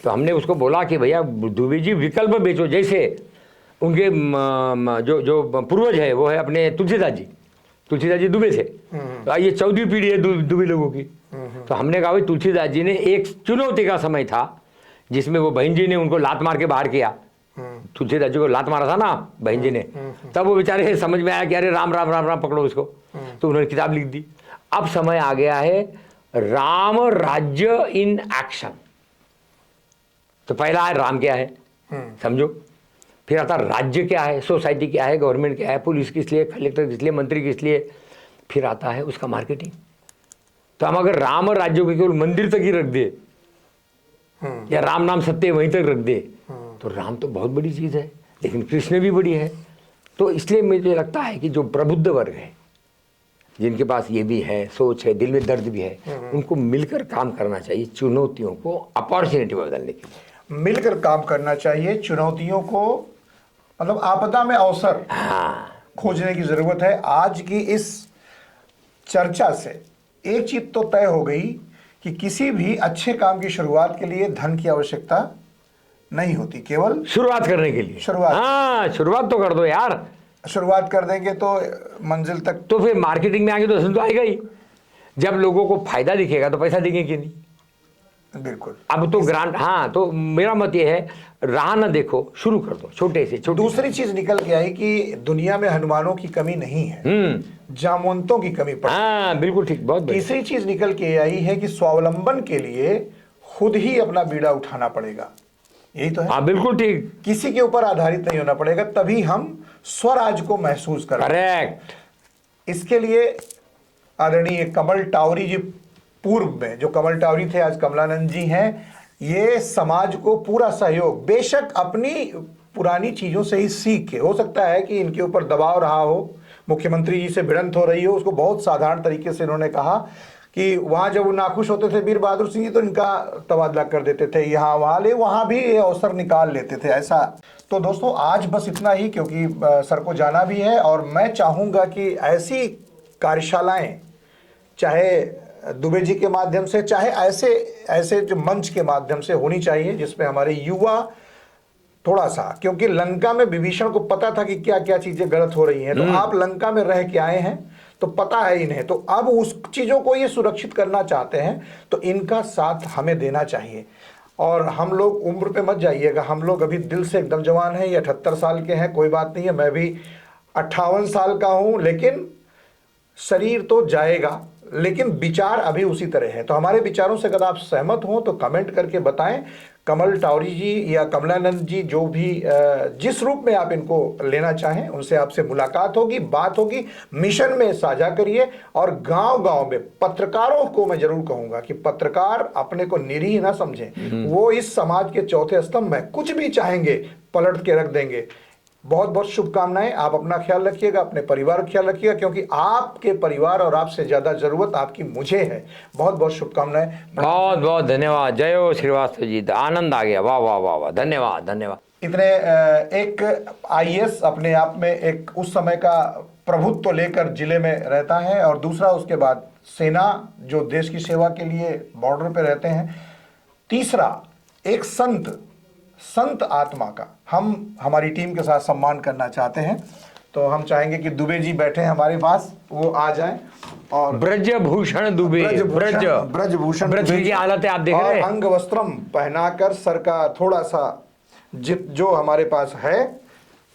तो हमने उसको बोला कि भैया दुबे जी विकल्प बेचो। जैसे उनके जो पूर्वज है वो है अपने तुलसीदास जी दुबे थे, तो ये 14वीं पीढ़ी है दुबे लोगों की। तो हमने कहा भाई तुलसीदास जी ने एक चुनौती का समय था जिसमें वो बहन जी ने उनको लात मार के बाहर किया। तुलसीदास जी को लात मारा था ना बहन जी ने, तब वो बेचारे समझ में आया कि अरे राम राम राम राम पकड़ो इसको, तो उन्होंने किताब लिख दी। अब समय आ गया है राम राज्य इन एक्शन। तो पहला है राम क्या है, समझो। फिर आता राज्य क्या है, सोसाइटी क्या है, गवर्नमेंट क्या है, पुलिस किस लिए, कलेक्टर किस लिए, मंत्री किस लिए। फिर आता है उसका मार्केटिंग। तो हम अगर राम और राज्यों को केवल मंदिर तक ही रख दे या राम नाम सत्य वहीं तक रख दे तो राम तो बहुत बड़ी चीज है, लेकिन कृष्ण भी बड़ी है। तो इसलिए मुझे लगता है कि जो प्रबुद्ध वर्ग है, जिनके पास ये भी है, सोच है, दिल में दर्द भी है, उनको मिलकर काम करना चाहिए चुनौतियों को अपॉर्चुनिटी में बदलने के लिए। मिलकर काम करना चाहिए, चुनौतियों को मतलब आपदा में अवसर खोजने की जरूरत है। आज की इस चर्चा से एक चीज तो तय हो गई कि किसी भी अच्छे काम की शुरुआत के लिए धन की आवश्यकता नहीं होती, केवल शुरुआत करने के लिए। शुरुआत तो कर दो यार। शुरुआत कर देंगे तो मंजिल तक। तो फिर मार्केटिंग में आगे तो धन तो आएगा ही। जब लोगों को फायदा दिखेगा तो पैसा देंगे कि नहीं। बिल्कुल। अब तो ग्रांट, तो मेरा मत ये है, राह ना देखो, शुरू कर दो छोटे से छोटे। दूसरी चीज निकल के आई कि दुनिया में हनुमानों की कमी नहीं है, जामवंतों की कमी पड़ी। बिल्कुल ठीक, बहुत बढ़िया। तीसरी चीज निकल के आई है कि स्वावलंबन के लिए खुद ही अपना बीड़ा उठाना पड़ेगा। यही तो है। बिल्कुल ठीक। किसी के ऊपर आधारित नहीं होना पड़ेगा, तभी हम स्वराज को महसूस करें। करेक्ट। इसके लिए आदरणीय कमल टावरी जी, पूर्व में जो कमल टावरी थे, आज कमलानंद जी हैं, ये समाज को पूरा सहयोग, बेशक अपनी पुरानी चीजों से ही सीख के, हो सकता है कि इनके ऊपर दबाव रहा हो, मुख्यमंत्री जी से भिड़ंत हो रही हो, उसको बहुत साधारण तरीके से इन्होंने कहा कि वहां जब वो नाखुश होते थे वीर बहादुर सिंह जी तो इनका तबादला कर देते थे, यहाँ वहां भी ये अवसर निकाल लेते थे ऐसा। तो दोस्तों आज बस इतना ही, क्योंकि सर को जाना भी है, और मैं चाहूंगा कि ऐसी कार्यशालाएं चाहे दुबे जी के माध्यम से, चाहे ऐसे जो मंच के माध्यम से होनी चाहिए, जिसमें हमारे युवा थोड़ा सा, क्योंकि लंका में विभीषण को पता था कि क्या क्या चीजें गलत हो रही हैं, तो आप लंका में रह के आए हैं तो पता है इन्हें, तो अब उस चीजों को ये सुरक्षित करना चाहते हैं, तो इनका साथ हमें देना चाहिए। और हम लोग उम्र पे मत जाइएगा, हम लोग अभी दिल से एकदम जवान हैं, ये 78 साल के हैं, कोई बात नहीं है, मैं भी 58 साल का हूं, लेकिन शरीर तो जाएगा, लेकिन विचार अभी उसी तरह है। तो हमारे विचारों से अगर आप सहमत हो तो कमेंट करके बताएं। कमल टावरी जी या कमलानंद जी, जो भी जिस रूप में आप इनको लेना चाहें, उनसे आपसे मुलाकात होगी, बात होगी, मिशन में साझा करिए। और गांव-गांव में पत्रकारों को मैं जरूर कहूंगा कि पत्रकार अपने को निरीह ना समझें, वो इस समाज के चौथे स्तंभ में कुछ भी चाहेंगे पलट के रख देंगे। बहुत बहुत शुभकामनाएं। आप अपना ख्याल रखिएगा, अपने परिवार का ख्याल रखिएगा, क्योंकि आपके परिवार और आपसे ज्यादा जरूरत आपकी मुझे है। बहुत बहुत शुभकामनाएं। बहुत बहुत धन्यवाद। जय हो श्रीवास्तव जी, आनंद आ गया। वाह वाह वाह वाह, धन्यवाद धन्यवाद। इतने एक आईएएस अपने आप में एक उस समय का प्रभुत्व तो लेकर जिले में रहता है, और दूसरा उसके बाद सेना जो देश की सेवा के लिए बॉर्डर पे रहते हैं, तीसरा एक संत आत्मा का हम हमारी टीम के साथ सम्मान करना चाहते हैं। तो हम चाहेंगे कि दुबे जी बैठे हैं हमारे पास, वो आ जाएं। और ब्रजभूषण दुबे, ब्रजभूषण ब्रज की हालत है, आप देख रहे हैं। अंग वस्त्रम पहनाकर सर का थोड़ा सा जो हमारे पास है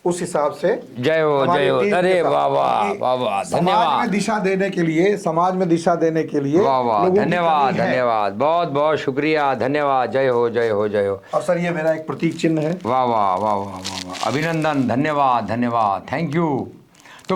उस हिसाब से जय हो। अरे वाह वाह वाह वाह, समाज में दिशा देने के लिए, वाह वाह, धन्यवाद धन्यवाद, बहुत बहुत शुक्रिया, धन्यवाद। जय हो जय हो जय हो। और सर ये मेरा एक प्रतीक चिन्ह है। वाह वाह वाह वाह वाह, अभिनंदन, धन्यवाद धन्यवाद, थैंक यू। तो